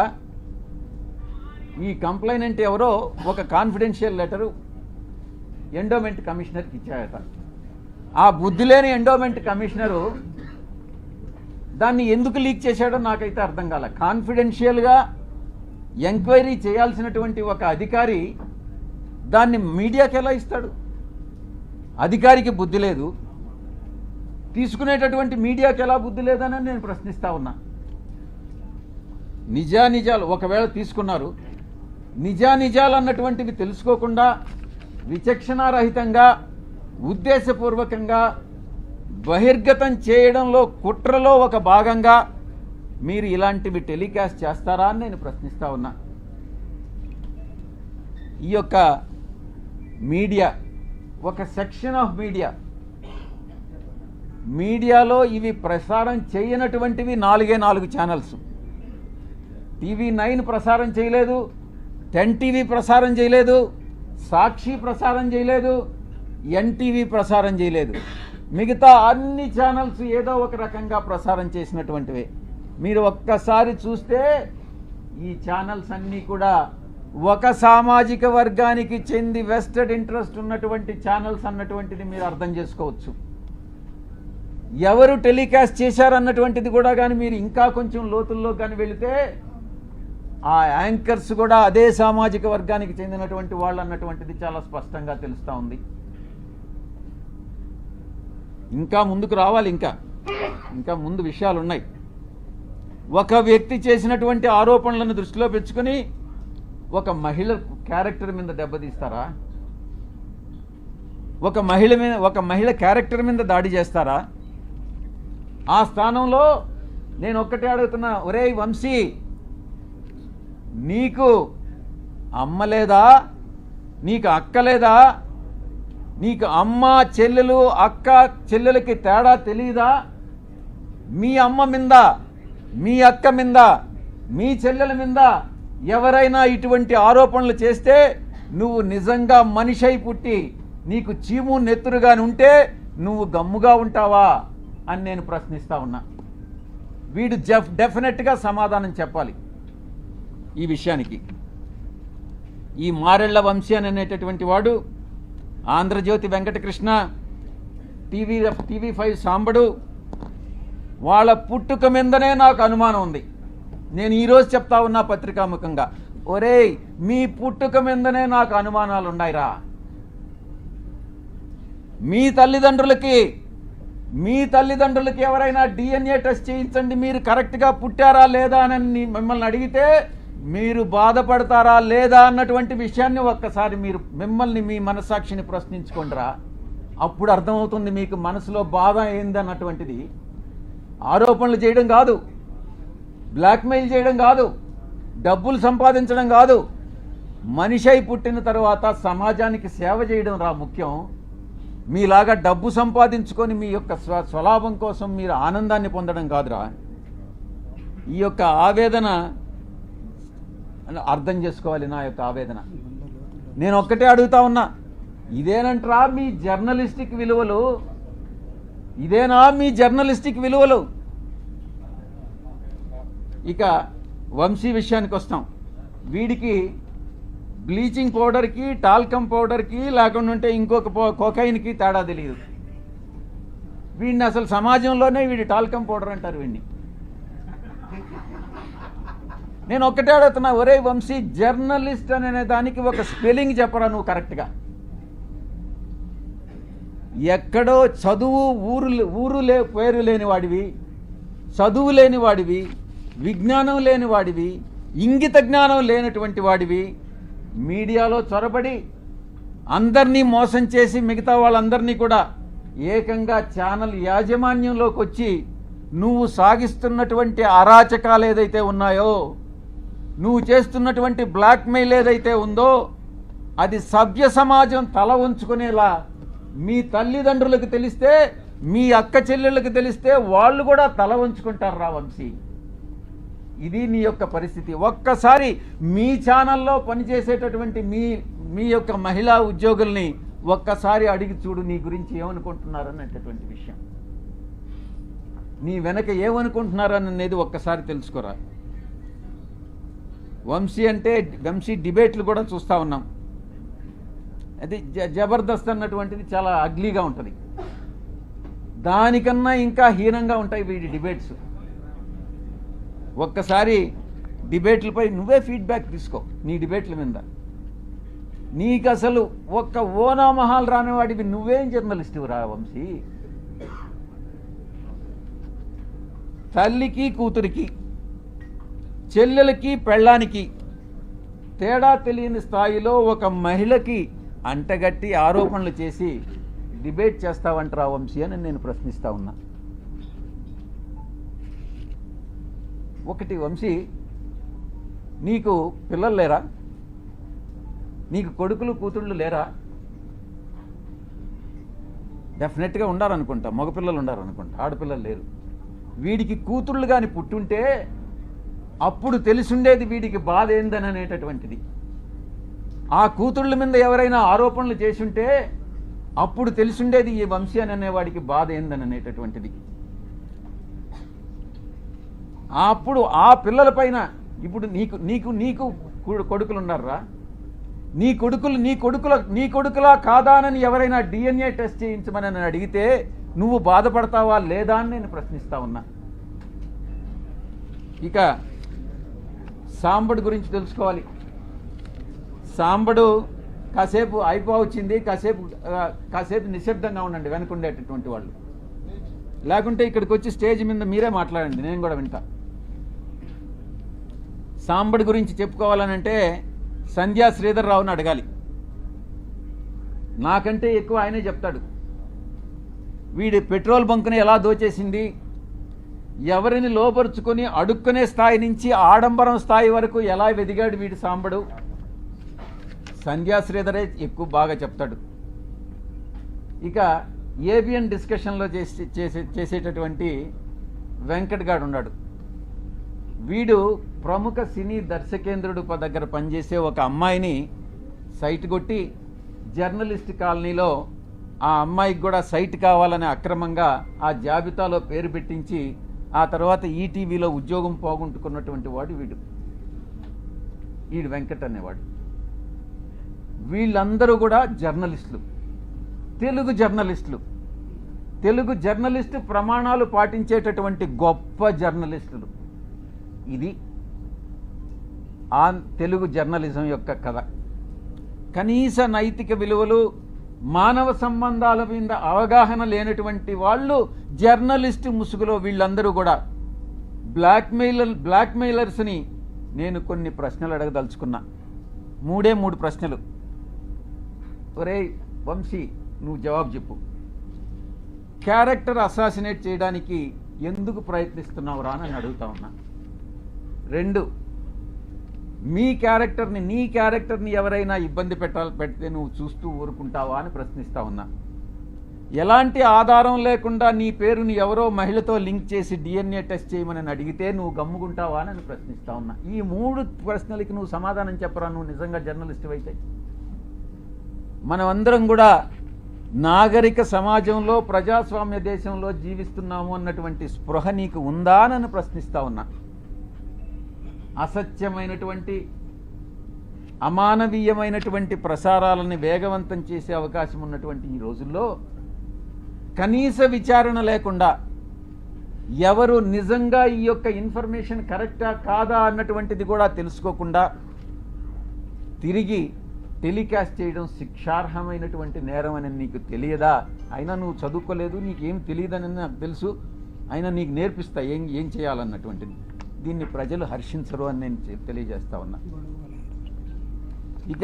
ఈ కంప్లైనెంట్ ఎవరో ఒక కాన్ఫిడెన్షియల్ లెటరు ఎండోమెంట్ కమిషనర్కి ఇచ్చాయట. ఆ బుద్ధి లేని ఎండోమెంట్ కమిషనరు దాన్ని ఎందుకు లీక్ చేశాడో నాకైతే అర్థం కాలే. కాన్ఫిడెన్షియల్గా ఎంక్వైరీ చేయాల్సినటువంటి ఒక అధికారి దాన్ని మీడియాకి ఎలా ఇస్తాడు? అధికారికి బుద్ధి లేదు, తీసుకునేటటువంటి మీడియాకి ఎలా బుద్ధి లేదని నేను ప్రశ్నిస్తా ఉన్నా. నిజాలు ఒకవేళ తీసుకున్నారు, నిజాలు అన్నటువంటివి తెలుసుకోకుండా విచక్షణారహితంగా ఉద్దేశపూర్వకంగా బహిర్గతం చేయడంలో, కుట్రలో ఒక భాగంగా మీరు ఇలాంటివి టెలికాస్ట్ చేస్తారా అని నేను ప్రశ్నిస్తా ఉన్నా. ఈ యొక్క మీడియా, ఒక సెక్షన్ ఆఫ్ మీడియాలో ఇవి ప్రసారం చేయనటువంటివి 4 ఛానల్స్. TV9 ప్రసారం చేయలేదు, 10 టీవీ ప్రసారం చేయలేదు, సాక్షి ప్రసారం చేయలేదు, NTV ప్రసారం చేయలేదు. మిగతా అన్ని ఛానల్స్ ఏదో ఒక రకంగా ప్రసారం చేసినటువంటివే. మీరు ఒక్కసారి చూస్తే ఈ ఛానల్స్ అన్నీ కూడా ఒక సామాజిక వర్గానికి చెంది వెస్టెడ్ ఇంట్రెస్ట్ ఉన్నటువంటి ఛానల్స్ అన్నటువంటిది మీరు అర్థం చేసుకోవచ్చు. ఎవరు టెలికాస్ట్ చేశారన్నటువంటిది కూడా కానీ మీరు ఇంకా కొంచెం లోతుల్లో కానీ వెళితే ఆ యాంకర్స్ కూడా అదే సామాజిక వర్గానికి చెందినటువంటి వాళ్ళు అన్నటువంటిది చాలా స్పష్టంగా తెలుస్తూ ఉంది. ఇంకా ముందుకు రావాలి, ఇంకా ముందు విషయాలు ఉన్నాయి. ఒక వ్యక్తి చేసినటువంటి ఆరోపణలను దృష్టిలో పెంచుకొని ఒక మహిళ క్యారెక్టర్ మీద దెబ్బతీస్తారా? ఒక మహిళ క్యారెక్టర్ మీద దాడి చేస్తారా? ఆ స్థానంలో నేను ఒక్కటే అడుగుతున్నా, ఒరేయ్ వంశీ, నీకు అమ్మ లేదా? నీకు అక్క లేదా? నీకు అమ్మ చెల్లెలు, అక్క చెల్లెలకి తేడా తెలియదా? మీ అమ్మ మీద, మీ అక్క మీద, మీ చెల్లెల మీద ఎవరైనా ఇటువంటి ఆరోపణలు చేస్తే నువ్వు నిజంగా మనిషి అయి పుట్టి నీకు చీము నెత్తురుగాని ఉంటే నువ్వు గమ్ముగా ఉంటావా అని నేను ప్రశ్నిస్తా ఉన్నా. వీడు డెఫినెట్గా సమాధానం చెప్పాలి ఈ విషయానికి. ఈ మారెళ్ల వంశీ అనేటటువంటి వాడు, ఆంధ్రజ్యోతి వెంకటకృష్ణ, TV5 సాంబడు, వాళ్ళ పుట్టుక మీదనే నాకు అనుమానం ఉంది. నేను ఈరోజు చెప్తా ఉన్నా పత్రికాముఖంగా, ఒరేయ్, మీ పుట్టుక మీదనే నాకు అనుమానాలు ఉన్నాయిరా. మీ తల్లిదండ్రులకి ఎవరైనా డిఎన్ఏ టెస్ట్ చేయించండి, మీరు కరెక్ట్గా పుట్టారా లేదా అని మిమ్మల్ని అడిగితే మీరు బాధపడతారా లేదా అన్నటువంటి విషయాన్ని ఒక్కసారి మీరు మిమ్మల్ని మీ మనస్సాక్షిని ప్రశ్నించుకోండిరా. అప్పుడు అర్థమవుతుంది మీకు మనసులో బాధ ఏందన్నటువంటిది. ఆరోపణలు చేయడం కాదు, బ్లాక్మెయిల్ చేయడం కాదు, డబ్బులు సంపాదించడం కాదు, మనిషి అయి పుట్టిన తర్వాత సమాజానికి సేవ చేయడం రా ముఖ్యం. మీలాగా డబ్బు సంపాదించుకొని మీ యొక్క స్వలాభం కోసం మీరు ఆనందాన్ని పొందడం కాదురా. ఈ యొక్క ఆవేదన అర్థం చేసుకోవాలి. నా యొక్క ఆవేదన నేను ఒక్కటే అడుగుతా ఉన్నా, ఇదేనంట్రా మీ జర్నలిస్టిక్ విలువలు? ఇదేనా మీ జర్నలిస్టిక్ విలువలు? ఇక వంశీ విషయానికి వస్తాం. వీడికి బ్లీచింగ్ పౌడర్కి, టాల్కమ్ పౌడర్కి, లేకుండా ఇంకొక కోకైన్కి తేడా తెలియదు. వీడిని అసలు సమాజంలోనే వీడి టాల్కమ్ పౌడర్ అంటారు వీడిని. నేను ఒక్కటే అడుగుతున్నా, ఒరే వంశీ, జర్నలిస్ట్ అనే దానికి ఒక స్పెల్లింగ్ చెప్పరా నువ్వు కరెక్ట్గా. ఎక్కడో చదువు పేరు లేని వాడివి, చదువు లేని వాడివి, విజ్ఞానం లేని వాడివి, ఇంగిత జ్ఞానం లేనటువంటి వాడివి మీడియాలో చొరబడి అందరినీ మోసం చేసి మిగతా వాళ్ళందరినీ కూడా ఏకంగా ఛానల్ యాజమాన్యంలోకి వచ్చి నువ్వు సాగిస్తున్నటువంటి అరాచకాలు ఏదైతే ఉన్నాయో, నువ్వు చేస్తున్నటువంటి బ్లాక్మెయిల్ ఏదైతే ఉందో అది సభ్య సమాజం తల ఉంచుకునేలా మీ తల్లిదండ్రులకు తెలిస్తే, మీ అక్క చెల్లెళ్ళకి తెలిస్తే వాళ్ళు కూడా తల ఉంచుకుంటారు రా వంశీ. ఇది నీ యొక్క పరిస్థితి. ఒక్కసారి మీ ఛానల్లో పనిచేసేటటువంటి మీ యొక్క మహిళా ఉద్యోగుల్ని ఒక్కసారి అడిగి చూడు నీ గురించి ఏమనుకుంటున్నారనేటటువంటి విషయం. నీ వెనక ఏమనుకుంటున్నారనేది ఒక్కసారి తెలుసుకోరా. వంశీ డిబేట్లు కూడా చూస్తూ ఉన్నాం. అది జబర్దస్త్ అన్నటువంటిది చాలా అగ్లీగా ఉంటుంది. దానికన్నా ఇంకా హీనంగా ఉంటాయి వీడి డిబేట్స్. ఒక్కసారి డిబేట్లపై నువ్వే ఫీడ్బ్యాక్ తీసుకో. నీ డిబేట్ల మీద నీకు అసలు ఒక్క ఓనామహాల్ రానివాడివి నువ్వేం జర్నలిస్టు రా వంశీ. తల్లికి కూతురికి, చెల్లెలకి పెళ్ళానికి తేడా తెలియని స్థాయిలో ఒక మహిళకి అంటగట్టి ఆరోపణలు చేసి డిబేట్ చేస్తావంటరా వంశీ అని నేను ప్రశ్నిస్తా ఉన్నా. ఒకటి వంశీ, నీకు పిల్లలు లేరా? నీకు కొడుకులు కూతుళ్ళు లేరా? డెఫినెట్గా ఉండాలనుకుంటా, మగపిల్లలు ఉండాలనుకుంటా, ఆడపిల్లలు లేరు. వీడికి కూతుళ్ళు కానీ పుట్టుంటే అప్పుడు తెలిసుండేది వీడికి బాధ ఏందని అనేటటువంటిది. ఆ కూతుళ్ళ మీద ఎవరైనా ఆరోపణలు చేసుంటే అప్పుడు తెలిసుండేది ఈ వంశీ అని అనేవాడికి బాధ ఏందని అనేటటువంటిది. అప్పుడు ఆ పిల్లల పైన ఇప్పుడు నీకు కొడుకులు ఉన్నారా? నీ కొడుకులా కాదా అని ఎవరైనా డిఎన్ఏ టెస్ట్ చేయించమని నన్ను అడిగితే నువ్వు బాధపడతావా లేదా అని నేను ప్రశ్నిస్తా ఉన్నా. ఇక సాంబడు గురించి తెలుసుకోవాలి. సాంబడు కాసేపు అయిపోవచ్చింది, కాసేపు నిశ్శబ్దంగా ఉండండి వెనుకుండేటటువంటి వాళ్ళు, లేకుంటే ఇక్కడికి వచ్చి స్టేజ్ మీద మీరే మాట్లాడండి, నేను కూడా వింటా. సాంబడి గురించి చెప్పుకోవాలనంటే సంధ్యా శ్రీధర్ రావుని అడగాలి. నాకంటే ఎక్కువ ఆయనే చెప్తాడు. వీడి పెట్రోల్ బంకుని ఎలా దోచేసింది, ఎవరిని లోపరుచుకొని అడుక్కునే స్థాయి నుంచి ఆడంబరం స్థాయి వరకు ఎలా వెదిగాడు వీడి సాంబడు, సంధ్యా శ్రీధరే ఎక్కువ బాగా చెప్తాడు. ఇక ఏబిఎన్ డిస్కషన్లో చేసేటటువంటి వెంకట్ గాడు ఉన్నాడు. వీడు ప్రముఖ సినీ దర్శకేంద్రుడు దగ్గర పనిచేసే ఒక అమ్మాయిని సైట్ కొట్టి జర్నలిస్ట్ కాలనీలో ఆ అమ్మాయికి కూడా సైట్ కావాలని అక్రమంగా ఆ జాబితాలో పేరు పెట్టించి ఆ తర్వాత ఈటీవీలో ఉద్యోగం పోగొట్టుకున్నటువంటి వాడు వీడు వెంకట్ అనేవాడు. వీళ్ళందరూ కూడా జర్నలిస్టులు, తెలుగు జర్నలిస్టు ప్రమాణాలు పాటించేటటువంటి గొప్ప జర్నలిస్టులు. ఇది తెలుగు జర్నలిజం యొక్క కథ. కనీస నైతిక విలువలు, మానవ సంబంధాల మీద అవగాహన లేనటువంటి వాళ్ళు జర్నలిస్ట్ ముసుగులో వీళ్ళందరూ కూడా బ్లాక్మెయిలర్స్ని నేను కొన్ని ప్రశ్నలు అడగదలుచుకున్నా. 3 ప్రశ్నలు. ఒరే వంశీ, నువ్వు జవాబు చెప్పు. క్యారెక్టర్ అసాసినేట్ చేయడానికి ఎందుకు ప్రయత్నిస్తున్నావు రా అని అడుగుతా ఉన్నా. 2, నీ క్యారెక్టర్ని ఎవరైనా ఇబ్బంది పెడితే నువ్వు చూస్తూ ఊరుకుంటావా అని ప్రశ్నిస్తా ఉన్నా. ఎలాంటి ఆధారం లేకుండా నీ పేరుని ఎవరో మహిళతో లింక్ చేసి DNA టెస్ట్ చేయమని అడిగితే నువ్వు గమ్ముకుంటావా అని ప్రశ్నిస్తా ఉన్నా. ఈ 3 ప్రశ్నలకి నువ్వు సమాధానం చెప్పరా, నువ్వు నిజంగా జర్నలిస్ట్ అయితే. మనమందరం కూడా నాగరిక సమాజంలో, ప్రజాస్వామ్య దేశంలో జీవిస్తున్నాము అన్నటువంటి స్పృహ నీకు ఉందా అని ప్రశ్నిస్తా ఉన్నా. అసత్యమైనటువంటి, అమానవీయమైనటువంటి ప్రసారాలని వేగవంతం చేసే అవకాశం ఉన్నటువంటి ఈ రోజుల్లో కనీస విచారణ లేకుండా ఎవరు నిజంగా ఈ యొక్క ఇన్ఫర్మేషన్ కరెక్టా కాదా అన్నటువంటిది కూడా తెలుసుకోకుండా తిరిగి టెలికాస్ట్ చేయడం శిక్షార్హమైనటువంటి నేరం అని నీకు తెలియదా? అయినా నువ్వు చదువుకోలేదు, నీకేం తెలియదని నాకు తెలుసు, అయినా నీకు నేర్పిస్తా ఏం చేయాలన్నటువంటిది. దీన్ని ప్రజలు హర్షించరు అని నేను తెలియజేస్తా ఉన్నా. ఇక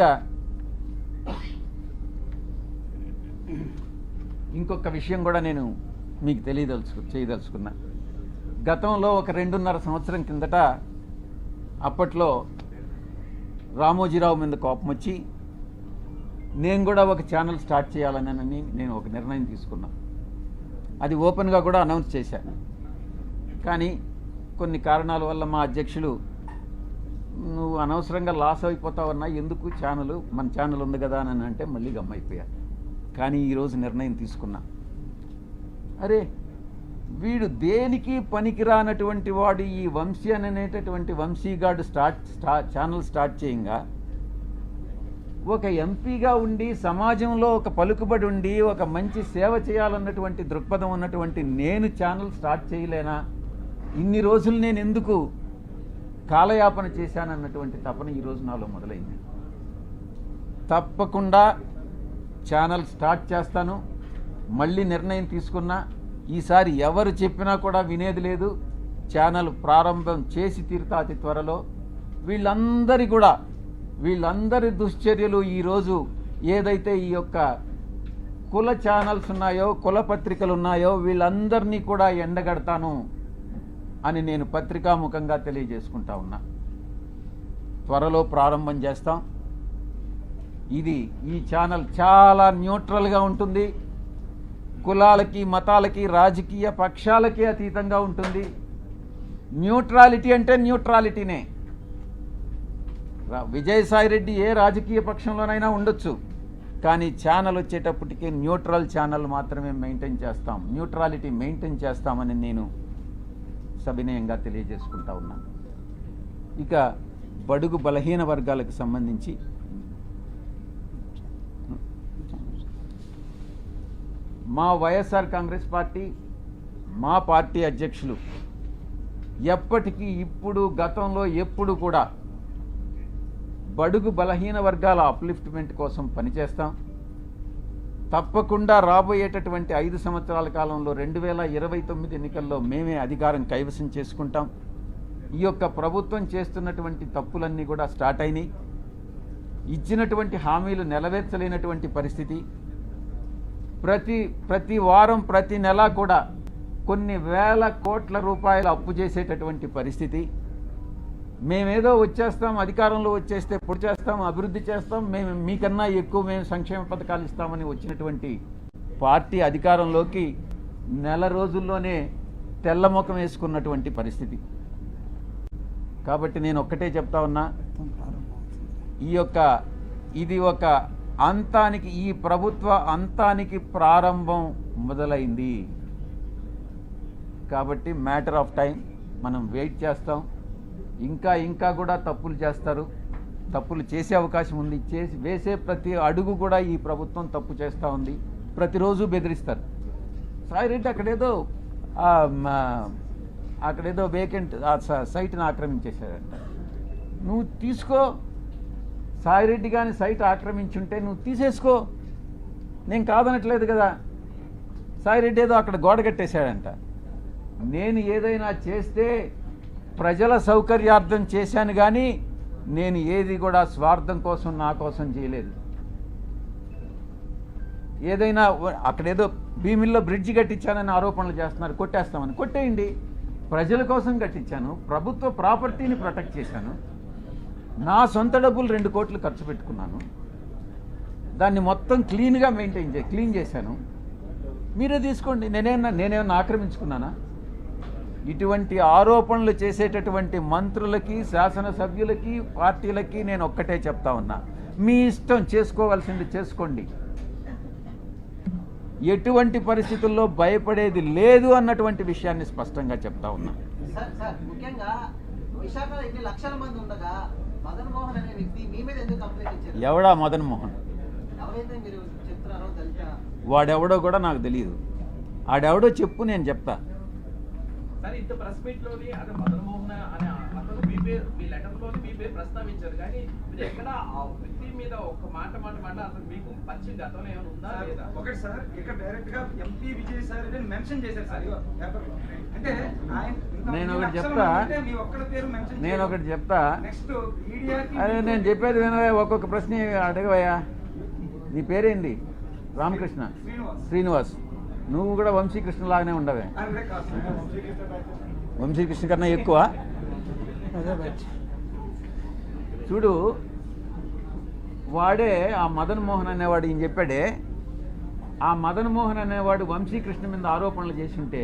ఇంకొక విషయం కూడా నేను మీకు చేయదలుచుకున్నా. గతంలో ఒక 2.5 సంవత్సరం కిందట అప్పట్లో రామోజీరావు మీద కోపం వచ్చి నేను కూడా ఒక ఛానల్ స్టార్ట్ చేయాలని నేను ఒక నిర్ణయం తీసుకున్నా. అది ఓపెన్గా కూడా అనౌన్స్ చేశాను. కానీ కొన్ని కారణాల వల్ల మా అధ్యక్షులు నువ్వు అనవసరంగా లాస్ అయిపోతావన్నా, ఎందుకు మన ఛానల్ ఉంది కదా అని అంటే మళ్ళీ గమ్మైపోయారు. కానీ ఈరోజు నిర్ణయం తీసుకున్నా, అరే వీడు దేనికి పనికిరానటువంటి వాడు ఈ వంశీ అనేటటువంటి వంశీగాడు ఛానల్ స్టార్ట్ చేయంగా ఒక ఎంపీగా ఉండి సమాజంలో ఒక పలుకుబడి ఉండి ఒక మంచి సేవ చేయాలన్నటువంటి దృక్పథం ఉన్నటువంటి నేను ఛానల్ స్టార్ట్ చేయలేనా? ఇన్ని రోజులు నేను ఎందుకు కాలయాపన చేశానన్నటువంటి తపన ఈరోజు నాలో మొదలైంది. తప్పకుండా ఛానల్ స్టార్ట్ చేస్తాను. మళ్ళీ నిర్ణయం తీసుకున్నా. ఈసారి ఎవరు చెప్పినా కూడా వినేది లేదు. ఛానల్ ప్రారంభం చేసి తీరుతా అతి త్వరలో. వీళ్ళందరి దుశ్చర్యలు ఈరోజు ఏదైతే ఈ యొక్క కుల ఛానల్స్ ఉన్నాయో, కుల పత్రికలు ఉన్నాయో, వీళ్ళందరినీ కూడా ఎండగడతాను అని నేను పత్రికాముఖంగా తెలియజేసుకుంటా ఉన్నా. త్వరలో ప్రారంభం చేస్తాం. ఈ ఛానల్ చాలా న్యూట్రల్గా ఉంటుంది. కులాలకి, మతాలకి, రాజకీయ పక్షాలకి అతీతంగా ఉంటుంది. న్యూట్రాలిటీ అంటే న్యూట్రాలిటీనే. విజయసాయిరెడ్డి ఏ రాజకీయ పక్షంలోనైనా ఉండొచ్చు, కానీ ఛానల్ వచ్చేటప్పటికి న్యూట్రల్ ఛానల్ మాత్రమే మెయింటైన్ చేస్తాం, న్యూట్రాలిటీ మెయింటైన్ చేస్తామని నేను సవినయంగా తెలియజేసుకుంటా ఉన్నాను. ఇక బడుగు బలహీన వర్గాలకు సంబంధించి మా వైఎస్ఆర్ కాంగ్రెస్ పార్టీ, మా పార్టీ అధ్యక్షులు ఎప్పటికీ, ఇప్పుడు, గతంలో ఎప్పుడు కూడా బడుగు బలహీన వర్గాల అప్లిఫ్ట్మెంట్ కోసం పనిచేస్తాం. తప్పకుండా రాబోయేటటువంటి 5 సంవత్సరాల కాలంలో 2029 ఎన్నికల్లో మేమే అధికారం కైవసం చేసుకుంటాం. ఈ యొక్క ప్రభుత్వం చేస్తున్నటువంటి తప్పులన్నీ కూడా స్టార్ట్ అయినాయి. ఇచ్చినటువంటి హామీలు నెరవేర్చలేనటువంటి పరిస్థితి. ప్రతి వారం, ప్రతి నెల కూడా కొన్ని వేల కోట్ల రూపాయలు అప్పు చేసేటటువంటి పరిస్థితి. మేమేదో వచ్చేస్తాం, అధికారంలో వచ్చేస్తే పొడి చేస్తాం, అభివృద్ధి చేస్తాం, మేము మీకన్నా ఎక్కువ మేము సంక్షేమ పథకాలు ఇస్తామని వచ్చినటువంటి పార్టీ అధికారంలోకి నెల రోజుల్లోనే తెల్లముఖం వేసుకున్నటువంటి పరిస్థితి. కాబట్టి నేను ఒక్కటే చెప్తా ఉన్నా, ఇది ఒక అంతానికి, ఈ ప్రభుత్వ అంతానికి ప్రారంభం మొదలైంది. కాబట్టి మ్యాటర్ ఆఫ్ టైం, మనం వెయిట్ చేస్తాం. ఇంకా కూడా తప్పులు చేస్తారు, తప్పులు చేసే అవకాశం ఉంది. వేసే ప్రతి అడుగు కూడా ఈ ప్రభుత్వం తప్పు చేస్తూ ఉంది. ప్రతిరోజు బెదిరిస్తారు. సాయిరెడ్డి అక్కడేదో వేకెంట్ సైట్ని ఆక్రమించేశారంట. నువ్వు తీసుకో. సాయిరెడ్డి కానీ సైట్ ఆక్రమించుంటే నువ్వు తీసేసుకో, నేను కాదనట్లేదు కదా. సాయిరెడ్డి ఏదో అక్కడ గోడ కట్టేశాడంట. నేను ఏదైనా చేస్తే ప్రజల సౌకర్యార్థం చేశాను కానీ నేను ఏది కూడా స్వార్థం కోసం నా కోసం చేయలేదు. ఏదైనా అక్కడేదో భీమిల్లో బ్రిడ్జి కట్టించానని ఆరోపణలు చేస్తున్నారు, కొట్టేస్తామని. కొట్టేయండి, ప్రజల కోసం కట్టించాను, ప్రభుత్వ ప్రాపర్టీని ప్రొటెక్ట్ చేశాను, నా సొంత డబ్బులు 2 కోట్లు ఖర్చు పెట్టుకున్నాను, దాన్ని మొత్తం క్లీన్గా క్లీన్ చేశాను. మీరే తీసుకోండి, నేనేమన్నా ఆక్రమించుకున్నానా? ఇటువంటి ఆరోపణలు చేసేటటువంటి మంత్రులకి, శాసనసభ్యులకి, పార్టీలకి నేను ఒక్కటే చెప్తా ఉన్నా, మీ ఇష్టం, చేసుకోవాల్సింది చేసుకోండి. ఎటువంటి పరిస్థితుల్లో భయపడేది లేదు అన్నటువంటి విషయాన్ని స్పష్టంగా చెప్తా ఉన్నా. ముఖ్యంగా విశాఖలో ఇన్ని లక్షల మంది ఉండగా మదన్ మోహన్ అనే వ్యక్తి మీ మీద ఎందుకు కంప్లైంట్ ఇచ్చారు? ఎవడా మదన్ మోహన్? ఎవరైతే మీరు చెప్తున్నారో తెలుసా? వాడెవడో కూడా నాకు తెలియదు. ఆడెవడో చెప్పు, నేను చెప్తా. సరే, ఇంత ప్రెస్ మీట్ లోని అదే మదన్ మోహన్ అనే అతను మీ పేరు, మీ లెటర్ లోని మీ పేరు ప్రస్తావించారు, కానీ మీరు ఎక్కడ ఆ వ్యక్తి మీద ఒక్క మాట అసలు మీకు పరిచయం గతంలో ఏమైనా ఉందా లేదా? ఒకటి సార్, ఇక్కడ డైరెక్ట్ గా ఎంపీ విజయ్ సార్ మెన్షన్ చేశారు సార్ పేపర్ లో. అంటే నేను ఒకటి చెప్తా, నెక్స్ట్ మీడియాకి అదే నేను చెప్పేది వినవే, ఒక్కొక్క ప్రశ్న అడగవయ్యా. నీ పేరేంటి? రామకృష్ణ శ్రీనివాస్. నువ్వు కూడా వంశీకృష్ణ లాగానే ఉండవే. వంశీకృష్ణ కన్నా ఎక్కువ. చూడు, వాడే ఆ మదన్ మోహన్ అనేవాడు ఈయన చెప్పాడే, ఆ మదన్ మోహన్ అనేవాడు వంశీకృష్ణ మీద ఆరోపణలు చేసి ఉంటే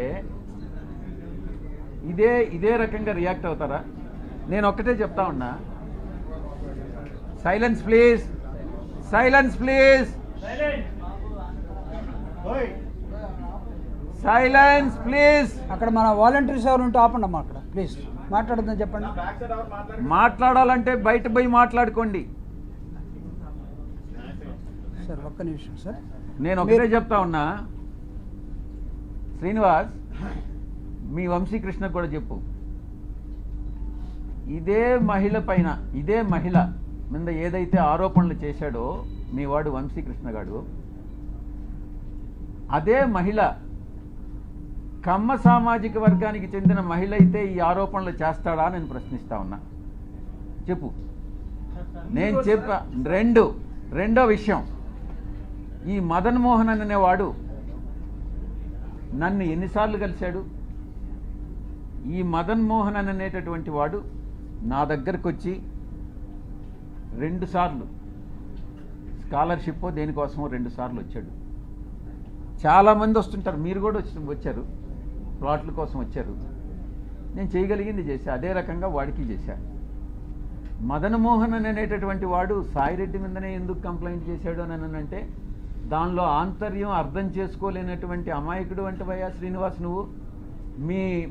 ఇదే రకంగా రియాక్ట్ అవుతారా? నేను ఒక్కటే చెప్తా ఉన్నా, silence please, silence please, silence please. అక్కడ మన వాలంటీర్స్ ఎవరు ఉంటే ఆపండి అమ్మా, అక్కడ ప్లీజ్ మాట్లాడద్దని చెప్పండి. మాట్లాడాలంటే బయట పోయి మాట్లాడుకోండి. సార్ ఒక్క నిమిషం సార్, నేను ఒకటే చెప్తా ఉన్నా, శ్రీనివాస్, మీ వంశీకృష్ణకు కూడా చెప్పు, ఇదే మహిళ మీద ఏదైతే ఆరోపణలు చేశాడో మీ వాడు వంశీకృష్ణ గారు, అదే మహిళ కమ్మ సామాజిక వర్గానికి చెందిన మహిళ అయితే ఈ ఆరోపణలు చేస్తాడా నేను ప్రశ్నిస్తా ఉన్నా. చెప్పు. నేను చెప్పా. రెండో విషయం, ఈ మదన్ మోహన్ అనేవాడు నన్ను ఎన్నిసార్లు కలిశాడు? ఈ మదన్ మోహన్ అనేటటువంటి వాడు నా దగ్గరకు వచ్చి 2 సార్లు స్కాలర్షిప్ దేనికోసమో 2 సార్లు వచ్చాడు. చాలామంది వస్తుంటారు, మీరు కూడా వచ్చారు, ప్లాట్ల కోసం వచ్చారు. నేను చేయగలిగింది చేశా, అదే రకంగా వాడికి చేశా. మదన్ మోహన్ అనేటటువంటి వాడు సాయిరెడ్డి మీదనే ఎందుకు కంప్లైంట్ చేశాడు అని అంటే దానిలో ఆంతర్యం అర్థం చేసుకోలేనటువంటి అమాయకుడు అంటే భయ్యా శ్రీనివాస్ నువ్వు.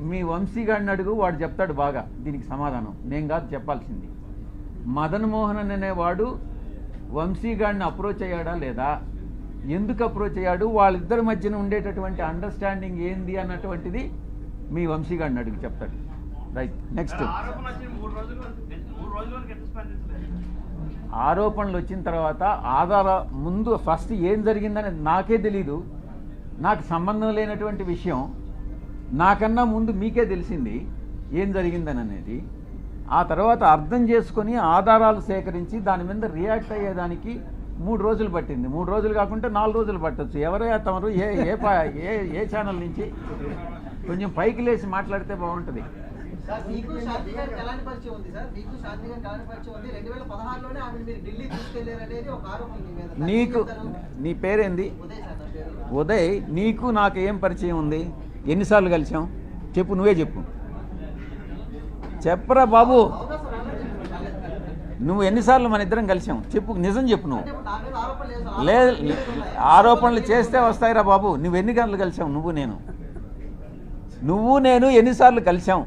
మీ వంశీగాడిని అడుగు, వాడు చెప్తాడు బాగా దీనికి సమాధానం, నేను కాదు చెప్పాల్సింది. మదన్ మోహన్ అనేవాడు వంశీగాడిని అప్రోచ్ అయ్యాడా లేదా, ఎందుకు అప్రోచ్ అయ్యాడు, వాళ్ళిద్దరి మధ్యన ఉండేటటువంటి అండర్స్టాండింగ్ ఏంది అన్నటువంటిది మీ వంశీగాడిని అడుగు, చెప్తాడు. Right, next. ఆరోపణలు వచ్చిన తర్వాత ముందు ఫస్ట్ ఏం జరిగిందని నాకే తెలీదు, నాకు సంబంధం లేనటువంటి విషయం. నాకన్నా ముందు మీకే తెలిసింది ఏం జరిగిందని అనేది. ఆ తర్వాత అర్థం చేసుకొని ఆధారాలు సేకరించి దాని మీద రియాక్ట్ అయ్యేదానికి 3 రోజులు పట్టింది. 3 రోజులు కాకుంటే 4 రోజులు పట్టచ్చు. ఎవరైనా తమరు ఏ ఛానల్ నుంచి కొంచెం పైకి లేచి మాట్లాడితే బాగుంటుంది. మీకు శాంతి గారికి ఎలాంటి పరిచయం ఉంది సార్? మీకు శాంతి గారికి ఎలాంటి పరిచయం ఉంది? 2016లోనే ఆమె మీరు ఢిల్లీ తీసుకెళ్లారనేది ఒక ఆరోపణ మీ మీద. నీకు నీ పేరేంది? ఉదయ్ సార్ నా పేరు. ఉదయ్, నీకు నాకు ఏం పరిచయం ఉంది? ఎన్నిసార్లు కలిసాం చెప్పు, నువ్వే చెప్పు. చెప్పరా బాబు, అవునా సార్? అలా చెప్పండి. నువ్వు ఎన్నిసార్లు మన ఇద్దరం కలిసాం చెప్పు, నిజం చెప్పు. నువ్వు అంటే నా మీద ఆరోపణలు లేదు సార్. లేదు, ఆరోపణలు చేస్తే వస్తాయిరా బాబు. నువ్వు ఎన్ని గంటలు కలిసాం? నువ్వు నేను ఎన్నిసార్లు కలిసాం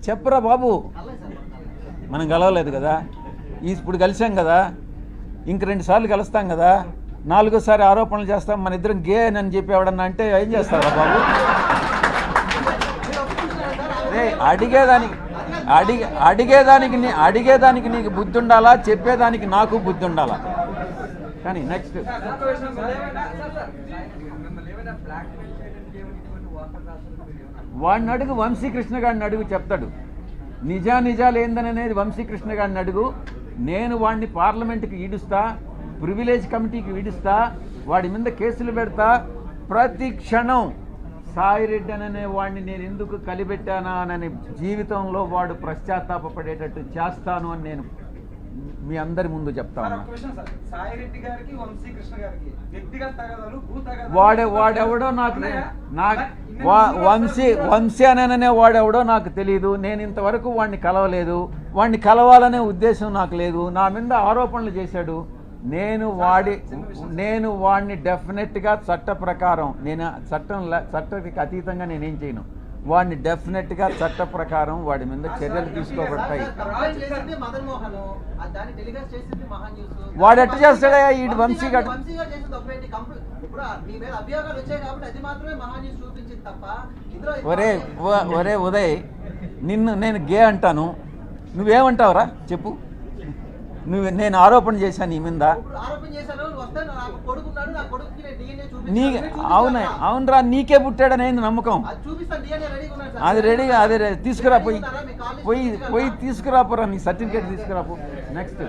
చెప్పరా బాబు. అలాగే సార్. మనం కలవలేదు కదా, ఇప్పుడు కలిసాం కదా, ఇంక 2 సార్లు కలుస్తాం కదా, 4వ సారి ఆరోపణలు చేస్తాం మన ఇద్దరం గే అని చెప్పి ఎవడన్నా అంటే ఏం చేస్తారా బాబు? మీరు ఒప్పుకుంటున్నారా సార్? అడిగేదానికి అదే అడిగేదానికి నీకు బుద్ధి ఉండాలా, చెప్పేదానికి నాకు బుద్ధి ఉండాలా. కానీ నెక్స్ట్ వాడిని అడుగు, వంశీకృష్ణ గారిని అడుగు, చెప్తాడు. నిజాలు ఏందనేది వంశీకృష్ణ గారిని అడుగు. నేను వాడిని పార్లమెంట్కి ఈడుస్తా, ప్రివిలేజ్ కమిటీకి ఈడుస్తా, వాడి మీద కేసులు పెడతా. ప్రతి క్షణం సాయిరెడ్డి అనే వాడిని నేను ఎందుకు కలిపెట్టానా అని జీవితంలో వాడు పశ్చాత్తాపపడేటట్టు చేస్తాను అని నేను మీ అందరి ముందు చెప్తాను. సాయిరెడ్డి గారికి వంశీకృష్ణ గారికి వ్యక్తిగత తగాదాలు, భూ తగాదాలు వాడెవడో నాకు వంశీ అనే వాడెవడో నాకు తెలియదు. నేను ఇంతవరకు వాడిని కలవలేదు. వాడిని కలవాలనే ఉద్దేశం నాకు లేదు. నా మీద ఆరోపణలు చేశాడు. నేను వాడిని డెఫినెట్గా చట్ట ప్రకారం, నేను చట్టానికి అతీతంగా నేనేం చేయను. వాడిని డెఫినెట్గా చట్ట ప్రకారం వాడి మీద చర్యలు తీసుకోబడతాయి. వాడు ఎట్ట చేస్తాడా ఈ వంశీ గారు? ఒరే ఉదయ్, నేను గే అంటాను, నువ్వేమంటావురా చెప్పు. నేను ఆరోపణ చేశాను నీ మీద. అవునరా, నీకే పుట్టాడనే నమ్మకం. అది రెడీగా, అది తీసుకురా, పోయి తీసుకురాపోరా, నీ సర్టిఫికేట్ తీసుకురాపో. నెక్స్ట్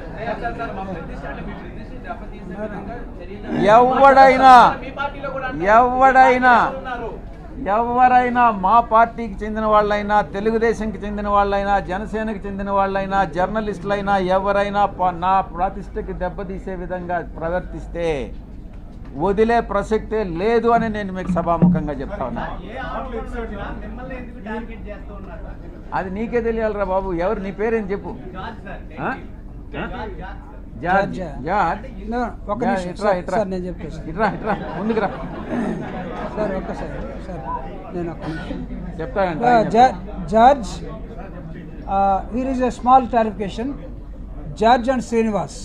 ఎవరైనా మా పార్టీకి చెందిన వాళ్ళైనా, తెలుగుదేశంకి చెందిన వాళ్ళైనా, జనసేనకి చెందిన వాళ్ళైనా, జర్నలిస్టులైనా ఎవరైనా నా ప్రతిష్టకి దెబ్బతీసే విధంగా ప్రవర్తిస్తే వదిలే ప్రసక్తే లేదు అని నేను మీకు సభాముఖంగా చెప్తా ఉన్నా. అది నీకే తెలియాలిరా బాబు. ఎవరు, నీ పేరేం చెప్పు. జార్జ్, ఇట్రా ముందుకు రా. చెప్తానంట. George, here is a small clarification. George and Srinivas,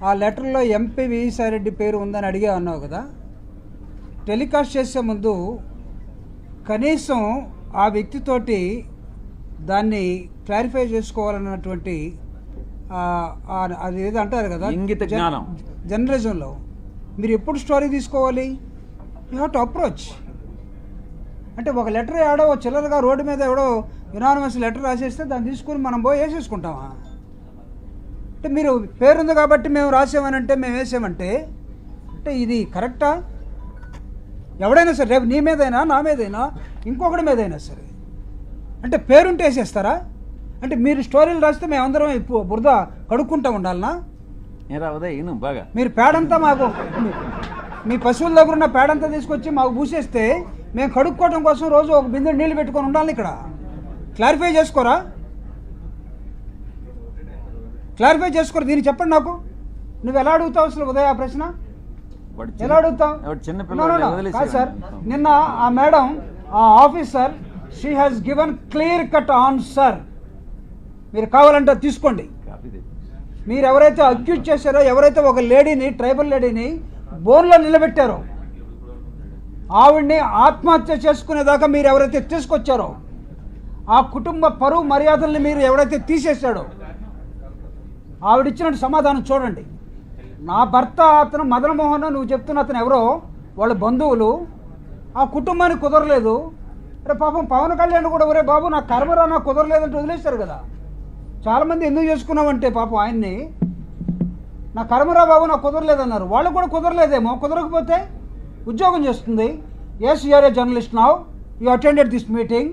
ఆ లెటర్లో ఎంపీ విజయసాయిరెడ్డి పేరు ఉందని అడిగే అన్నావు కదా. టెలికాస్ట్ చేసే ముందు కనీసం ఆ వ్యక్తితోటి దాన్ని క్లారిఫై చేసుకోవాలన్నటువంటి అది ఏదో అంటారు కదా, ఇంగిత జ్ఞానం జర్నలిజంలో మీరు ఎప్పుడు స్టోరీ తీసుకోవాలి? You have to approach. అంటే ఒక లెటర్ ఎవడో చిల్లరగా రోడ్డు మీద ఎవడో యునానిమస్ లెటర్ రాసేస్తే దాన్ని తీసుకుని మనం పోయి వేసేసుకుంటామా? అంటే మీరు పేరుంది కాబట్టి మేము రాసామనంటే, మేము వేసామంటే, అంటే ఇది కరెక్టా? ఎవడైనా సరే, రేపు నీ మీదైనా, నా మీదైనా, ఇంకొకటి మీదైనా సరే, అంటే పేరుంటే వేసేస్తారా? అంటే మీరు స్టోరీలు రాస్తే మేమందరం బురద కడుక్కుంటూ ఉండాలనా? బాగా మీరు పేడంతా మాకు, మీ పశువుల దగ్గర ఉన్న పేడంతా తీసుకొచ్చి మాకు పూసేస్తే మేము కడుక్కోవడం కోసం రోజు ఒక బిందె నీళ్ళు పెట్టుకొని ఉండాలి. ఇక్కడ క్లారిఫై చేసుకోరా? క్లారిఫై చేసుకోరు. దీన్ని చెప్పండి నాకు. నువ్వు ఎలా అడుగుతావు అసలు ఉదయ ఆ ప్రశ్న? ఎలా అడుగుతావు? కాదు సార్, నిన్న ఆ మేడం, ఆ officer, she has given clear cut answer. మీరు కావాలంటే తీసుకోండి. మీరు ఎవరైతే అక్యూజ్ చేశారో, ఎవరైతే ఒక లేడీని, ట్రైబల్ లేడీని బోన్లో నిలబెట్టారో, ఆవిడ్ని ఆత్మహత్య చేసుకునేదాకా మీరు ఎవరైతే తీసుకొచ్చారో, ఆ కుటుంబ పరువు మర్యాదల్ని మీరు ఎవరైతే తీసేశాడో, ఆవిడిచ్చినట్టు సమాధానం చూడండి. నా భర్త అతను మదనమోహన్, నువ్వు చెప్తున్న అతను ఎవరో, వాళ్ళ బంధువులు, ఆ కుటుంబానికి కుదరలేదు. అరే పాపం పవన్ కళ్యాణ్ కూడా, ఒరే బాబు నా కర్మరా, నాకు కుదరలేదంటే వదిలేశారు కదా. చాలామంది ఎందుకు చేసుకున్నామంటే పాపం ఆయన్ని, నా కర్మరా బాబు నాకు కుదరలేదన్నారు. వాళ్ళు కూడా కుదరలేదేమో. కుదరకపోతే ఉద్యోగం చేస్తుంది. Yes, you are a journalist now, you attended this meeting.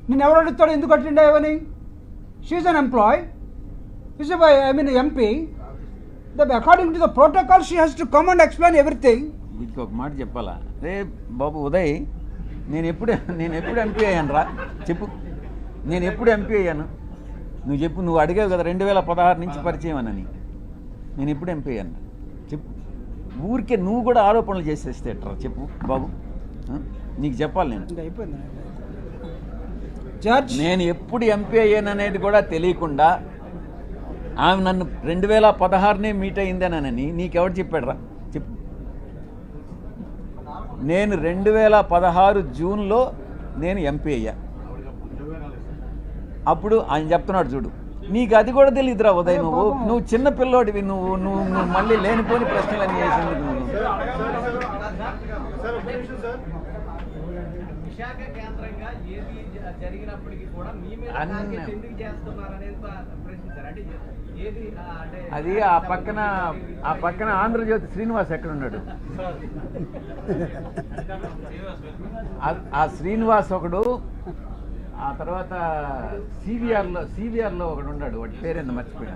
నేను ఎవరు అడుగుతాడు ఎందుకు అటెండ్ అయ్యావని? She an employee, is I mean MP. According to the protocol she has to come and explain everything. వీటికి ఒక మాట చెప్పాలా? రే బాబు ఉదయ్, నేను ఎప్పుడు ఎంపీ అయ్యాను రా చెప్పు. నేను ఎప్పుడు ఎంపీ అయ్యాను? నువ్వు చెప్పు. నువ్వు అడిగావు కదా 2016 నుంచి పరిచయం అని. నేను ఎప్పుడు ఎంపీ అయ్యాను చెప్పు. ఊరికే నువ్వు కూడా ఆరోపణలు చేసేస్తే ఎట్రా చెప్పు బాబు. నీకు చెప్పాలి. నేను ఎప్పుడు ఎంపీ అయ్యాను అనేది కూడా తెలియకుండా ఆమె నన్ను 2016 మీట్ అయిందేనని నీకెవరు చెప్పాడు రా చెప్పు. నేను 2016 జూన్లో నేను ఎంపీ అయ్యా. అప్పుడు ఆయన చెప్తున్నాడు చూడు, నీకు అది కూడా తెలియదురా ఉదయ్, నువ్వు చిన్న పిల్లోడివి, నువ్వు నువ్వు నువ్వు మళ్ళీ లేనిపోని ప్రశ్నలన్నీ వేసింది నువ్వు. విశాఖ కేంద్రంగా ఏది జరిగినప్పటికీ కూడా మీ మీద అన్న- టార్గెట్ ఎందుకు చేస్తున్నారు అనేది ప్రశ్నించారు. అంటే ఏది అంటే అది ఆ పక్కన ఆంధ్రజ్యోతి శ్రీనివాస్ ఎక్కడున్నాడు? ఆ శ్రీనివాస్ ఒకడు, ఆ తర్వాత సివిఆర్లో ఒకడు ఉన్నాడు, వాడి పేరేందో మర్చిపోయినా,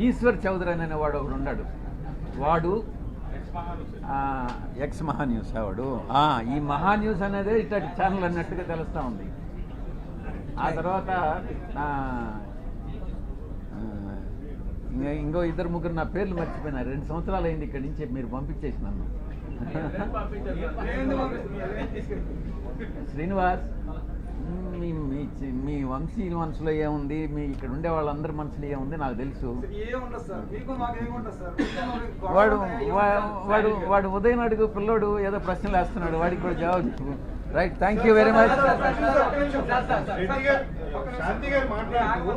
ఈశ్వర్ చౌదరి అనే వాడు ఒకడు ఉన్నాడు, వాడు ఎక్స్ మహాన్యూస్ వాడు. ఈ మహాన్యూస్ అనేది ఇట్లాంటి ఛానల్ అన్నట్టుగా తెలుస్తూ ఉంది. ఆ తర్వాత ఇంకో ఇద్దరు ముగ్గురు నా పేర్లు మర్చిపోయినా. 2 సంవత్సరాలు అయింది ఇక్కడి నుంచి మీరు పంపించేసి నన్ను. శ్రీనివాస్, మీ వంశీ మనసులో ఏముంది, మీ ఇక్కడ ఉండే వాళ్ళందరి మనసులో ఏముంది నాకు తెలుసు. వాడు ఉదయం అడుగు పిల్లోడు ఏదో ప్రశ్నలు వేస్తున్నాడు, వాడికి కూడా జవాబు చెప్పు. Right, thank you very much. Shanti గారు మాట్లాడుతూ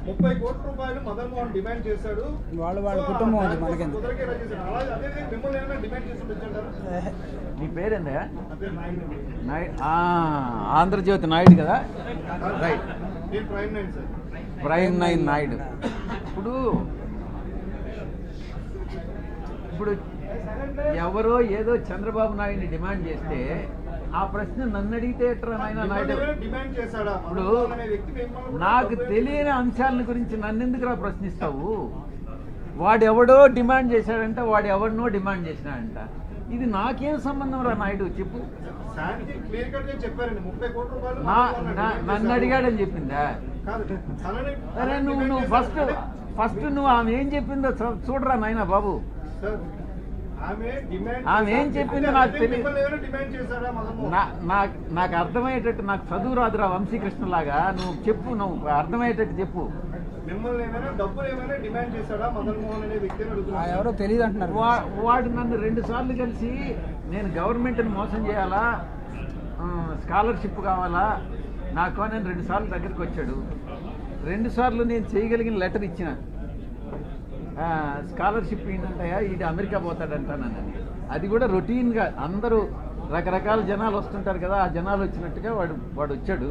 30 కోట్ల రూపాయలు మదన్ మోహన్ డిమాండ్ చేశాడు. వాళ్ళ కుటుంబం అది మనకెందుకు. కుదరకే రచించారు. అలాగే అదే మిమ్మల్ని ఏమైనా డిమాండ్ చేసి పెట్టారు? నీ పేరేందా? నా పేరు నాయుడు. ఆంధ్రజ్యోతి నాయుడు కదా? రైట్, నేను ప్రైమ్ 9 సార్. ప్రైమ్ 9 నాయుడు. ఇప్పుడు ఎవరో ఏదో చంద్రబాబు నాయుడిని డిమాండ్ చేస్తే ఆ ప్రశ్న నన్ను అడిగితే ఎట్రా నాయన నాయుడు? డిమాండ్ చేశాడా? ఇప్పుడు అనే వ్యక్తి మిమ్మల్ని నాకు తెలియని అంశాల గురించి నన్ను ఎందుకురా ప్రశ్నిస్తావు? వాడెవడో డిమాండ్ చేశాడంట, వాడు ఎవరినో డిమాండ్ చేసినాడంట. ఇది నాకేం సంబంధం రా నాయుడు చెప్పు. శాంతి క్లియర్ కట్ గా చెప్పారండి. 30 కోట్ల రూపాయలు నన్ను అడిగాడని చెప్పిందా? కాదు, తనని అరే నువ్వు ఫస్ట్ నువ్వు ఆమె ఏం చెప్పిందో చూడరా నాయన బాబు. సార్, ఆమె ఏం చెప్పిందో నాకు తెలియదు. మిమ్మల్ని ఏమైనా డిమాండ్ చేశాడా మదన్ మోహన్? నాకు అర్థమయ్యేటట్టు, నాకు చదువు రాదురా వంశీకృష్ణలాగా, నువ్వు చెప్పు, నువ్వు అర్థమయ్యేటట్టు చెప్పు. మిమ్మల్ని ఏమైనా డబ్బులు ఏమైనా డిమాండ్ చేశాడా మదన్ మోహన్ అనే వ్యక్తిని అడుగుతున్నారు. ఎవరో తెలియదు అంటున్నారు. వాడు నన్ను 2 సార్లు కలిసి నేను గవర్నమెంట్ని మోసం చేయాలా, స్కాలర్షిప్ కావాలా నాకు అని 2 సార్లు దగ్గరికి వచ్చాడు. 2 సార్లు నేను చేయగలిగిన లెటర్ ఇచ్చిన, స్కాలర్షిప్ ఏంటంటాయా, ఇది అమెరికా పోతాడంటానని. అది కూడా రొటీన్గా అందరూ రకరకాల జనాలు వస్తుంటారు కదా, ఆ జనాలు వచ్చినట్టుగా వాడు వచ్చాడు.